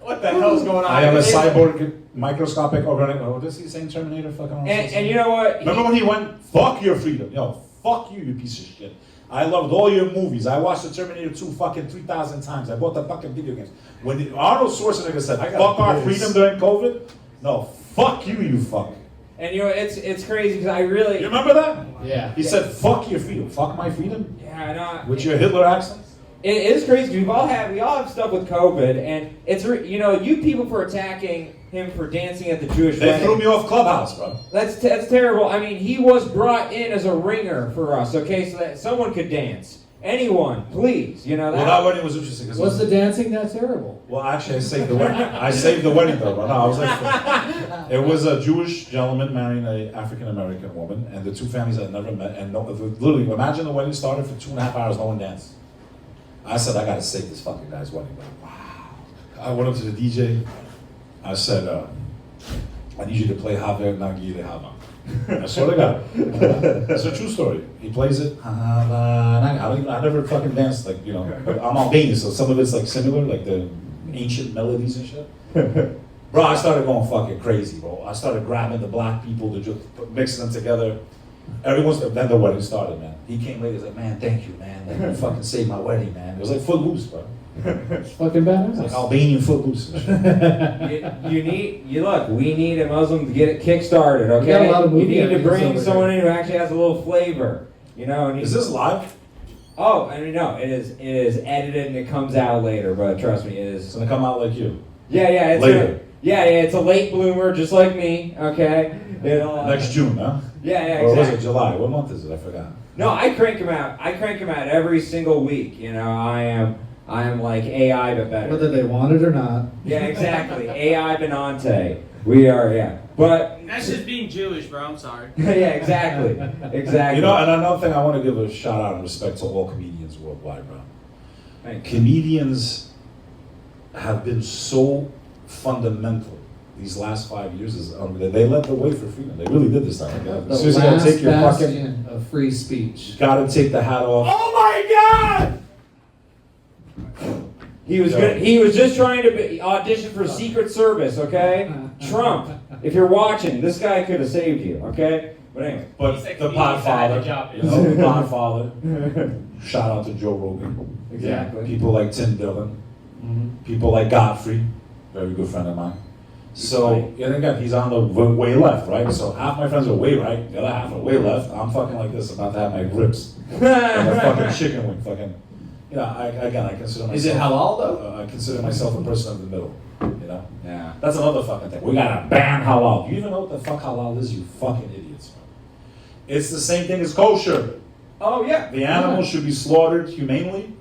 What the hell's going on? I am a They- cyborg microscopic organism. Oh, this is the same Terminator fucking. And you know what? Remember when he went, fuck your freedom. Yo, fuck you, you piece of shit. I loved all your movies. I watched the Terminator 2 fucking 3,000 times. I bought the fucking video games. When Arnold Schwarzenegger said, fuck our freedom during COVID, no, fuck you, you fuck. And you know, it's crazy because I really. You remember that? Yeah. He said, fuck your freedom. Fuck my freedom? Yeah, I know. With your Hitler accent? It is crazy. We all have stuff with COVID, and it's you know, you people for attacking him for dancing at the Jewish They wedding. threw me off Clubhouse, bro. That's terrible. I mean, he was brought in as a ringer for us, okay, so that someone could dance. Anyone, please. You know that. Well, that wedding was interesting. 'Cause Was the dancing that terrible? Well, actually, I saved the wedding. I saved the wedding, though. But no, I was like, it was a Jewish gentleman marrying an African American woman, and the two families had never met. And no, literally, imagine the wedding started for 2.5 hours, no one danced. I said, I gotta save this fucking guy's wedding. Wow. I went up to the DJ. I said, I need you to play Haver Nagi de Hava. I swear to God. It's a true story. He plays it. I never fucking danced, like, you know. But I'm Albanian, so some of it's like similar, like the ancient melodies and shit. Bro, I started going fucking crazy, bro. I started grabbing the black people to just mixing them together. Then the wedding started, man. He came later, he's like, man, thank you, man. Like, you fucking saved my wedding, man. It was like Footloose, bro. It's fucking It's like badass. Albanian Footloose. We need a Muslim to get it kick-started, We got okay? a lot of You movie need to ideas bring over someone here. in who actually has a little flavor, you know? And Is this live? Oh, I mean, no, it is edited and it comes out later, but trust me, it It's is. gonna come out like you. Yeah, it's Later. it's a late bloomer, just like me, okay? It'll, Next June, huh? Yeah, Or was exactly. it July? What month is it? I forgot. No, I crank them out. I crank them out every single week. You know, I am like AI but better. Whether they want it or not. Yeah, exactly. AI Benante. We are, yeah. But That's just being Jewish, bro. I'm sorry. yeah, exactly. Exactly. You know, and another thing, I want to give a shout out and respect to all comedians worldwide, bro. Thank you. Comedians have been so fundamental these last 5 years. They led the way for freedom. They really did this time. The Seriously, gotta last take your fucking, bastion of free speech. gotta take the hat off. Oh my God! He was just trying to audition for Secret Service, okay? Trump, if you're watching, this guy could have saved you, okay? But anyway. But He's like the comedians that had Podfather, the job. you know, the Podfather. Shout out to Joe Rogan. Exactly. People like Tim Dillon. People like Godfrey, very good friend of mine. So, and again, he's on the way left, right? So half my friends are way right, the other half are way left. I'm fucking like this, about to have my ribs. Like a fucking chicken wing, fucking. You know, I consider myself. Is it halal though? I consider myself a person of the middle. You know, Yeah. that's another fucking thing. We gotta ban halal. Do you even know what the fuck halal is? You fucking idiots. Bro. It's the same thing as kosher. Oh, yeah. The animal should be slaughtered humanely.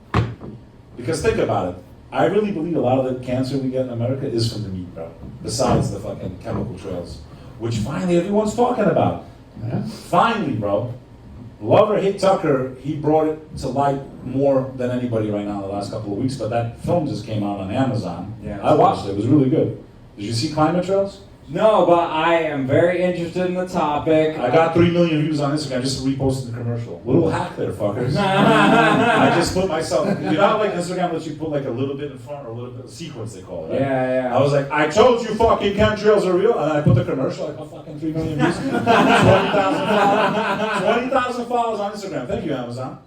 Because think about it. I really believe a lot of the cancer we get in America is from the meat, bro. Besides the fucking chemical trails, which finally everyone's talking about. Yeah. Finally, bro. Love or hate Tucker, he brought it to light more than anybody right now in the last couple of weeks, but that film just came out on Amazon. Yeah. I watched it, it was really good. Did you see Climate Trails? No, but I am very interested in the topic. I got 3 million views on Instagram just reposting the commercial. Little hack there, fuckers. I just put myself, you know how like Instagram lets you put like a little bit in front or a little bit of sequence they call it, right? Yeah. I was like, I told you fucking chemtrails are real, and I put the commercial, I got fucking 3 million views. 20,000 followers on Instagram. Thank you, Amazon.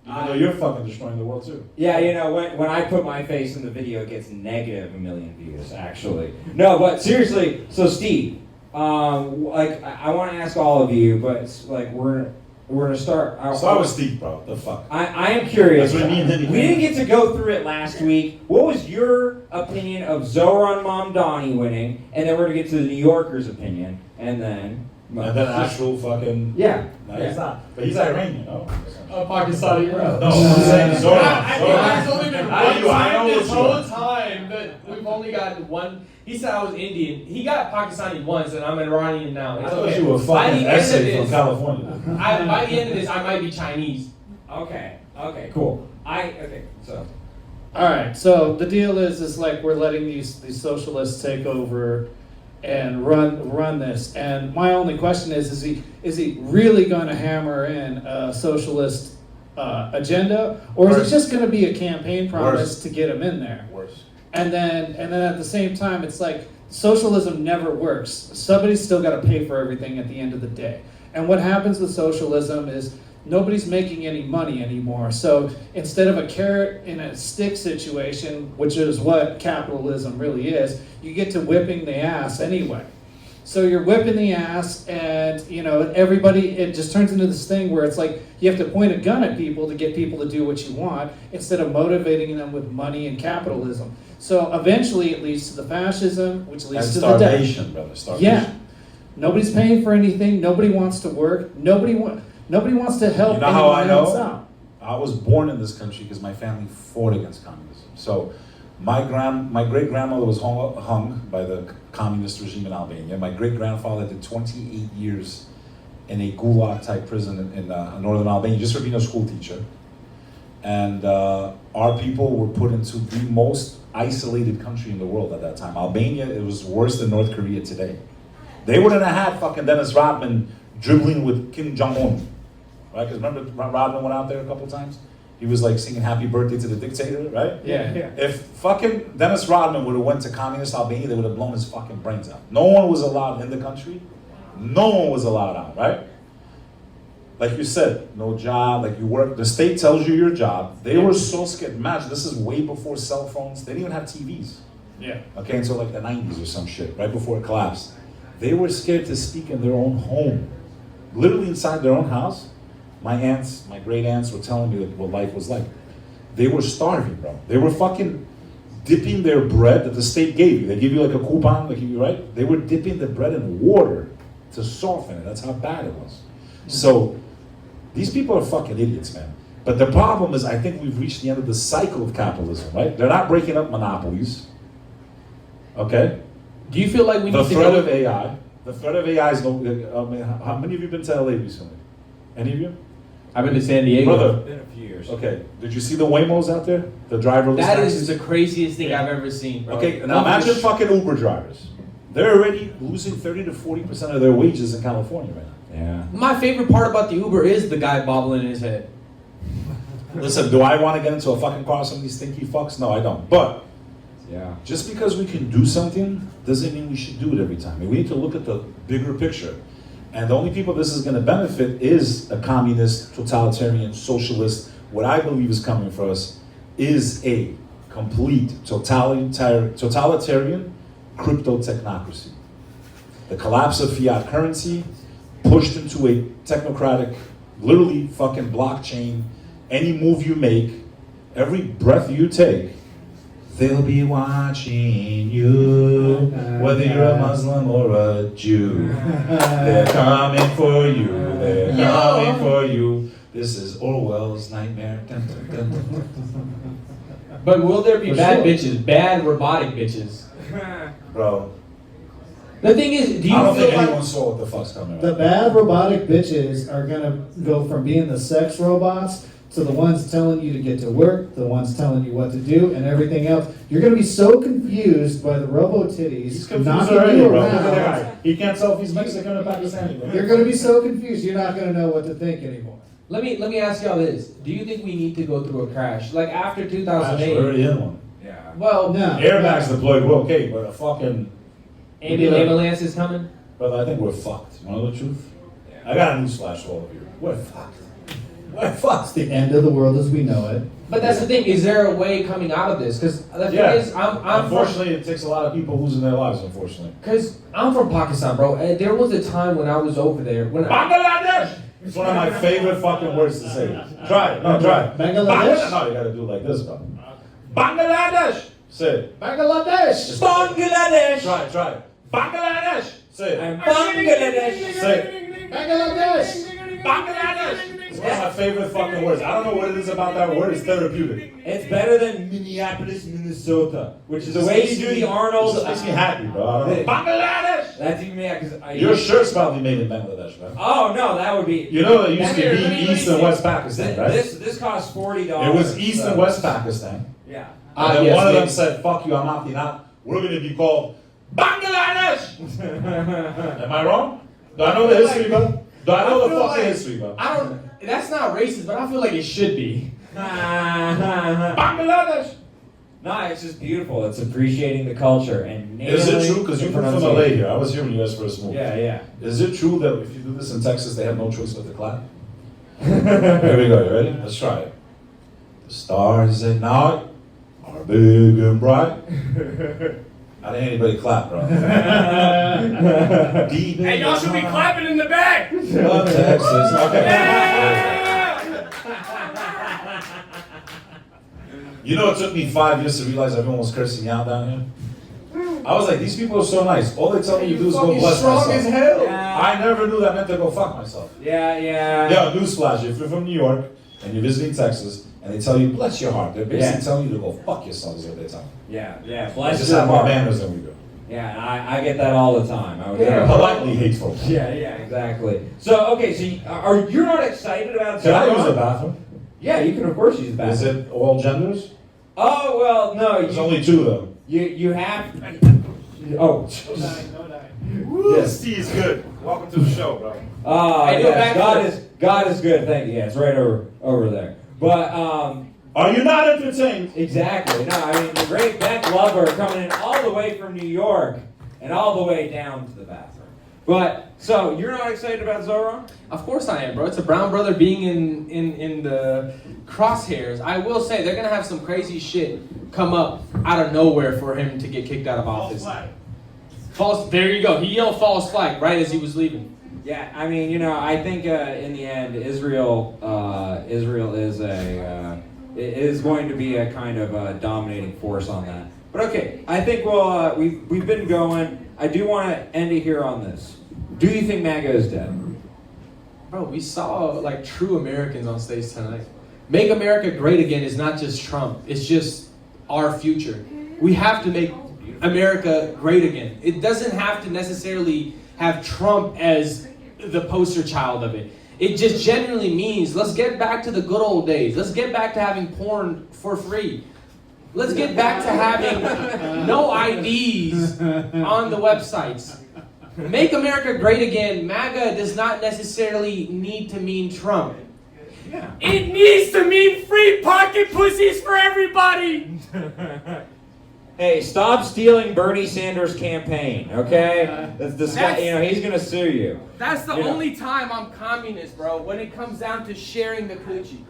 Even though you're fucking destroying the world too. Yeah, you know, when I put my face in the video, it gets negative $1 million views, actually. No, but seriously, so Steve, like, I want to ask all of you, but it's like, we're gonna start. Start with Steve, bro. The fuck? I am curious. That's what I mean. We didn't get to go through it last week. What was your opinion of Zoran Mamdani winning? And then we're gonna get to the New Yorker's opinion, and then actual fucking... Yeah. No, he's not. But he's Iranian, no? Pakistani bro. No, I'm saying Zoran. There's only been one time this what whole time that we've only gotten one. He said I was Indian. He got Pakistani once, and I'm Iranian now. I It's thought okay. you were By fucking the end of essay from this, California. by the end of this, I might be Chinese. Okay, cool. So. All right, so the deal is like we're letting these socialists take over and run this. And my only question is he really going to hammer in a socialist agenda, or is it just going to be a campaign promise to get him in there? Worse. And then at the same time, it's like socialism never works. Somebody's still got to pay for everything at the end of the day. And what happens with socialism is nobody's making any money anymore. So instead of a carrot and a stick situation, which is what capitalism really is, you get to whipping the ass anyway. So you're whipping the ass, and everybody, it just turns into this thing where it's like you have to point a gun at people to get people to do what you want instead of motivating them with money and capitalism. So eventually it leads to the fascism, which leads to the death. Starvation, brother. Starvation. Yeah. Nobody's paying for anything. Nobody wants to work. Nobody wants to help You know how I anyone know? else out. I was born in this country because my family fought against communism. So my great grandmother was hung by the communist regime in Albania. My great grandfather did 28 years in a gulag type prison in northern Albania just for being a school teacher. And our people were put into the most isolated country in the world at that time. Albania, it was worse than North Korea today. They wouldn't have had fucking Dennis Rodman dribbling with Kim Jong-un. Right? Because remember Rodman went out there a couple times? He was like singing happy birthday to the dictator, right? Yeah. If fucking Dennis Rodman would have went to communist Albania, they would have blown his fucking brains out. No one was allowed in the country. No one was allowed out, right? Like you said, no job, like you work, the state tells you your job. They were so scared. Imagine, this is way before cell phones. They didn't even have TVs. Yeah. Okay, until like the 90s or some shit, right before it collapsed. They were scared to speak in their own home. Literally inside their own house. My great aunts were telling me what life was like. They were starving, bro. They were fucking dipping their bread that the state gave you. They give you like a coupon, right? They were dipping the bread in water to soften it. That's how bad it was. So, these people are fucking idiots, man. But the problem is, I think we've reached the end of the cycle of capitalism, right? They're not breaking up monopolies. Okay? Do you feel like we need The to threat go? of AI. The threat of AI is how many of you been to LA recently? Any of you? I've been to San Diego. Brother. Been a few years. Okay. Did you see the Waymos out there? The driverless That taxis? is the craziest thing I've ever seen, bro. Okay, now imagine fucking Uber drivers. They're already losing 30 to 40% of their wages in California right now. Yeah. My favorite part about the Uber is the guy bobbling in his head. Listen, do I want to get into a fucking car with some of these stinky fucks? No, I don't. But Yeah. just because we can do something doesn't mean we should do it every time. We need to look at the bigger picture. And the only people this is going to benefit is a communist, totalitarian, socialist. What I believe is coming for us is a complete totalitarian crypto technocracy. The collapse of fiat currency pushed into a technocratic, literally fucking blockchain. Any move you make, every breath you take, they'll be watching you, whether you're a Muslim or a Jew. They're coming for you, they're coming for you. This is Orwell's nightmare. Dun, dun, dun, dun. But will there be For bad sure. bitches, bad robotic bitches? Bro, The thing is, do I you don't think feel anyone like saw what the fuck's coming The right bad robotic bitches are gonna go from being the sex robots So the ones telling you to get to work, the ones telling you what to do, and everything else, you're going to be so confused by the robo-titties He's confused knocking already, you bro. Look at around. that guy. He can't tell if he's Mexican or Pakistani, bro. You're going to be so confused, you're not going to know what to think anymore. Let me ask y'all this. Do you think we need to go through a crash? Like after Gosh, we're 2008? already in one. Yeah. Well, No. Airbags deployed, we're okay, but a fucking... ambulance is coming? Brother, I think we're fucked. You know the truth? I got a newsflash for all of you. We're fucked. We're fucked. It's the end of the world as we know it. But that's the thing. Is there a way coming out of this? Because the thing is, I'm unfortunately, it takes a lot of people losing their lives, unfortunately. Because I'm from Pakistan, bro. And there was a time when I was over there. Bangladesh! It's one of my favorite fucking words to say. Try it. No, try it. Bangladesh? No, you gotta do it like this, bro. Bangladesh! Say it. Bangladesh! Bangladesh! Try it. Bangladesh! Say it. And Bangladesh! Say it. Bangladesh! Bangladesh! It's one of my favorite fucking words. I don't know what it is about that word. It's therapeutic. It's better than Minneapolis, Minnesota, which is the way you do the Arnold. It makes me happy, bro. I don't know. Bangladesh! That's even yeah, because Your shirt's probably made in Bangladesh, man. Oh no, that would be. You know that used to be East and West Pakistan, right? This costs $40. It was East and West Pakistan. Yeah. And then yes, one of them maybe. said, fuck you, I'm opting out. We're going to be called Bangladesh! Am I wrong? Do I know the history, bro? Do I know the fucking history, bro? I don't. That's not racist, but I feel like it should be. Bangladesh! No, it's just beautiful. It's appreciating the culture and Is it nailing true? Because the you're from LA pronunciation. here. I was here when you guys first moved. Yeah, yeah. Is it true that if you do this in Texas, they have no choice but to clap? Here we go. You ready? Let's try it. The stars at night are big and bright. I didn't anybody clap, bro. Deep in Hey, y'all should be the clapping in the back. heart of Texas. Okay. You know, it took me 5 years to realize everyone was cursing me out down here. I was like, these people are so nice. All they tell me to do is go bless strong as myself. hell. Yeah. I never knew that meant to go fuck myself. Yeah, yeah. Yo, newsflash, if you're from New York and you're visiting Texas and they tell you, bless your heart, they're basically telling you to go fuck yourself is what they tell you. Yeah, yeah. They Bless just your have more heart. manners than we do. Yeah, I get that all the time. I would They're politely hateful. Yeah, yeah, exactly. So, okay, so you're not excited about Can I use Zara? the bathroom? Yeah, you can of course use the bathroom. Is it all genders? Oh well, no. There's only two though. You have. Oh. Yes, tea is good. Welcome to the show, bro. Oh, Hey, go yes, back God is good. Thank you. Yeah, it's right over there. But Are you not entertained? exactly. No, I mean the great Bek Lover coming in all the way from New York and all the way down to the bathroom. But so you're not excited about Zoran? Of course I am, bro. It's a brown brother being in the crosshairs. I will say they're gonna have some crazy shit come up out of nowhere for him to get kicked out of office. False. There you go. He yelled false flag right as he was leaving. Yeah, I mean, you know, I think in the end, Israel is going to be a kind of dominating force on that. But okay, I think we've been going. I do want to end it here on this. Do you think MAGA is dead? Bro, we saw like true Americans on stage tonight. Make America great again is not just Trump. It's just our future. We have to make America great again. It doesn't have to necessarily have Trump as the poster child of it. It just genuinely means let's get back to the good old days. Let's get back to having porn for free. Let's get back to having no IDs on the websites. Make America great again. MAGA does not necessarily need to mean Trump. It needs to mean free pocket pussies for everybody. Hey, stop stealing Bernie Sanders' campaign, okay? This guy, you know, he's gonna sue you. That's the Yeah. only time I'm communist, bro, when it comes down to sharing the coochie.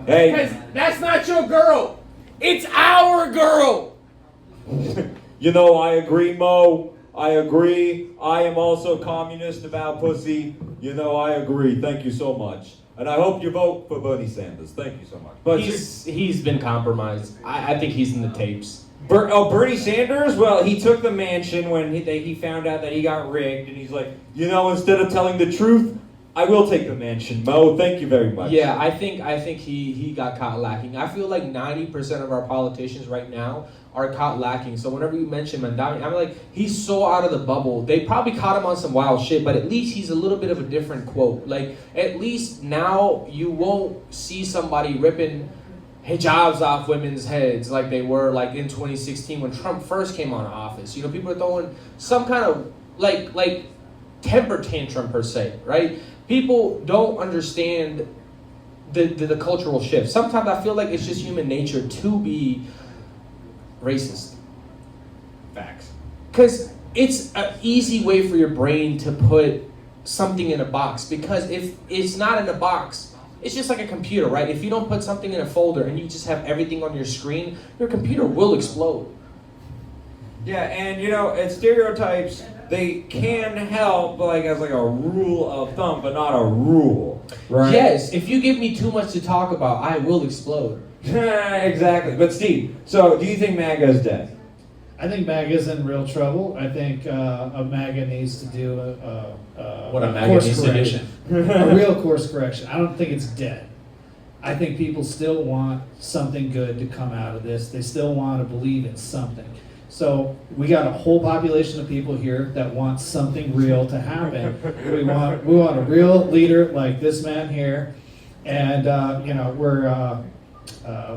Hey, Because that's not your girl. It's our girl. you know, I agree, Mo. I agree. I am also communist about pussy. You know, I agree. Thank you so much. And I hope you vote for Bernie Sanders. Thank you so much. But He's been compromised. I think he's in the tapes. Bernie Sanders? Well, he took the mansion when he found out that he got rigged, and he's like, you know, instead of telling the truth, I will take the mansion, Mo. Thank you very much. Yeah, I think he got caught lacking. I feel like 90% of our politicians right now are caught lacking. So whenever you mention Mandami, I'm like, he's so out of the bubble. They probably caught him on some wild shit, but at least he's a little bit of a different quote. Like, at least now you won't see somebody ripping hijabs off women's heads like they were like in 2016 when Trump first came on office. You know, people are throwing some kind of like temper tantrum per se, right? People don't understand the cultural shift. Sometimes I feel like it's just human nature to be racist. Facts. Because it's an easy way for your brain to put something in a box. Because if it's not in a box, it's just like a computer, right? If you don't put something in a folder and you just have everything on your screen, your computer will explode. Yeah, and you know, it's stereotypes, they can help like as like a rule of thumb, but not a rule, right? Yes, if you give me too much to talk about, I will explode. Exactly. But Steve, so do you think MAGA is dead? I think MAGA's in real trouble. I think a MAGA needs to do What a MAGA course needs to do. correction. A real course correction. I don't think it's dead. I think people still want something good to come out of this. They still want to believe in something. So we got a whole population of people here that want something real to happen. We want a real leader like this man here, and you know, we're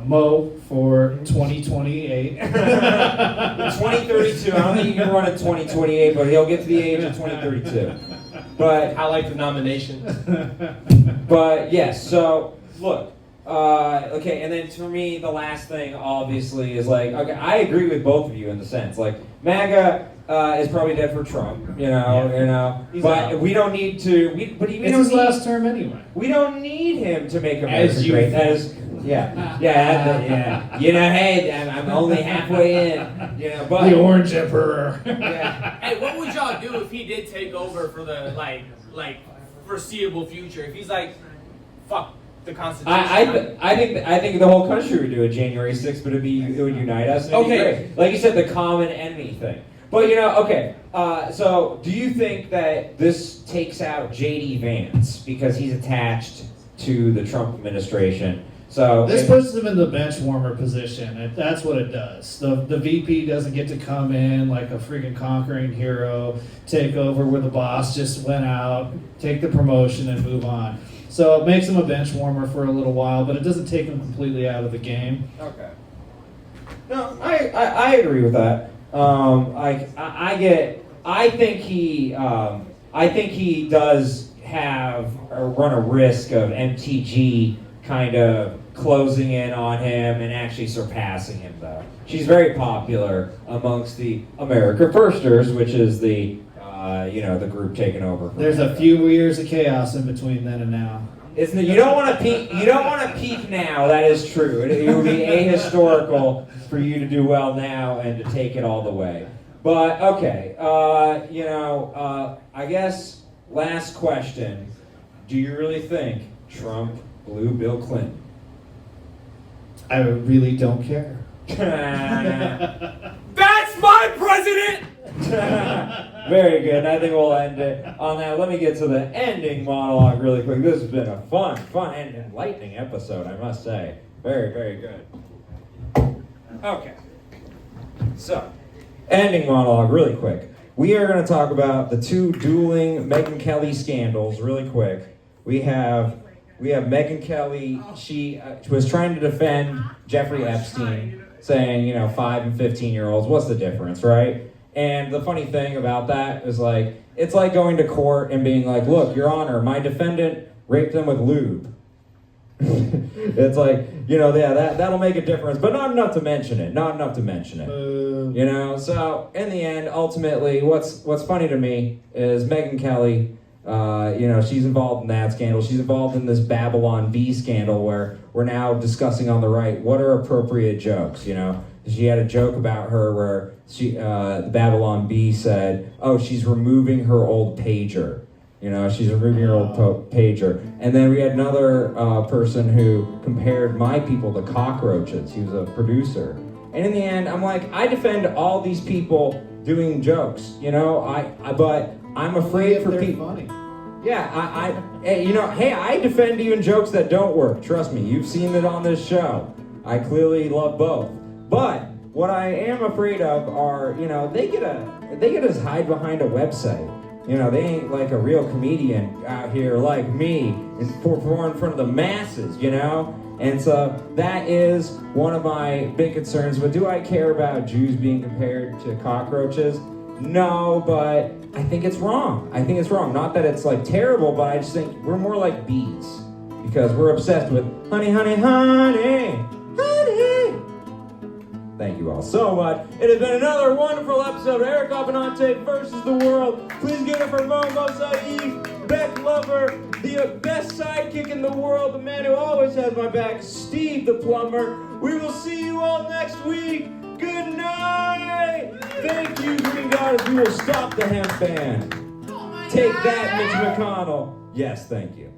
Mo for 2028. 2032. I don't think he can run in 2028, but he'll get to the age of 2032. But I like the nomination. But yes, so look, okay, and then for me, the last thing obviously is like, okay, I agree with both of you in the sense, like MAGA is probably dead for Trump, you know, He's but out. we don't need to. But we It's don't his need, last term anyway. We don't need him to make America As you great. think. Yeah. You know, hey, I'm only halfway in. You know, but The Orange Emperor. yeah. Hey, what would y'all do if he did take over for the like foreseeable future? If he's like, fuck the Constitution. I think the whole country would do a January 6th, but it would unite us. And it'd be Okay. great. Like you said, the common enemy thing. But you know, okay. So do you think that this takes out J.D. Vance because he's attached to the Trump administration? So This puts them in the bench warmer position. That's what it does. The VP doesn't get to come in like a freaking conquering hero, take over where the boss just went out, take the promotion and move on. So it makes him a bench warmer for a little while, but it doesn't take him completely out of the game. Okay. No, I agree with that. I think he does have or run a risk of MTG kind of closing in on him and actually surpassing him, though. She's very popular amongst the America Firsters, which is the the group taking over. There's a few years of chaos in between then and now. You don't want to peak. You don't want to peak now. That is true. It would be ahistorical for you to do well now and to take it all the way. But okay, I guess last question: do you really think Trump blew Bill Clinton? I really don't care. That's my president. Very good. And I think we'll end it on that. Let me get to the ending monologue really quick. This has been a fun and enlightening episode, I must say. Very, very good. Okay. So, ending monologue really quick. We are going to talk about the two dueling Megyn Kelly scandals really quick. We have Megyn Kelly. She was trying to defend Jeffrey Epstein, saying, 5 and 15-year-olds, what's the difference, right? And the funny thing about that is it's like going to court and being like, look, Your Honor, my defendant raped them with lube. It's like, that'll make a difference, but not enough to mention it. So in the end, ultimately, what's funny to me is Megyn Kelly, she's involved in that scandal. She's involved in this Babylon Bee scandal where we're now discussing on the right, what are appropriate jokes, She had a joke about her where the Babylon Bee said, oh, she's removing her old pager. She's removing her old pager. And then we had another person who compared my people to cockroaches. He was a producer. And in the end, I'm like, I defend all these people doing jokes, but I'm afraid for people. Funny. Yeah, I defend even jokes that don't work. Trust me, you've seen it on this show. I clearly love both. But What I am afraid of are, they get us hide behind a website. They ain't like a real comedian out here like me and perform in front of the masses, And so that is one of my big concerns. But do I care about Jews being compared to cockroaches? No, but I think it's wrong. Not that it's like terrible, but I just think we're more like bees because we're obsessed with honey, honey, honey, honey. Thank you all so much. It has been another wonderful episode of Eric Abbenante versus the world. Please give it for Mosaif, Bek Lover, the best sidekick in the world, the man who always has my back, Steve the Plumber. We will see you all next week. Good night. Thank you, Green Goddess. We will stop the hemp ban. Take that, Mitch McConnell. Yes, thank you.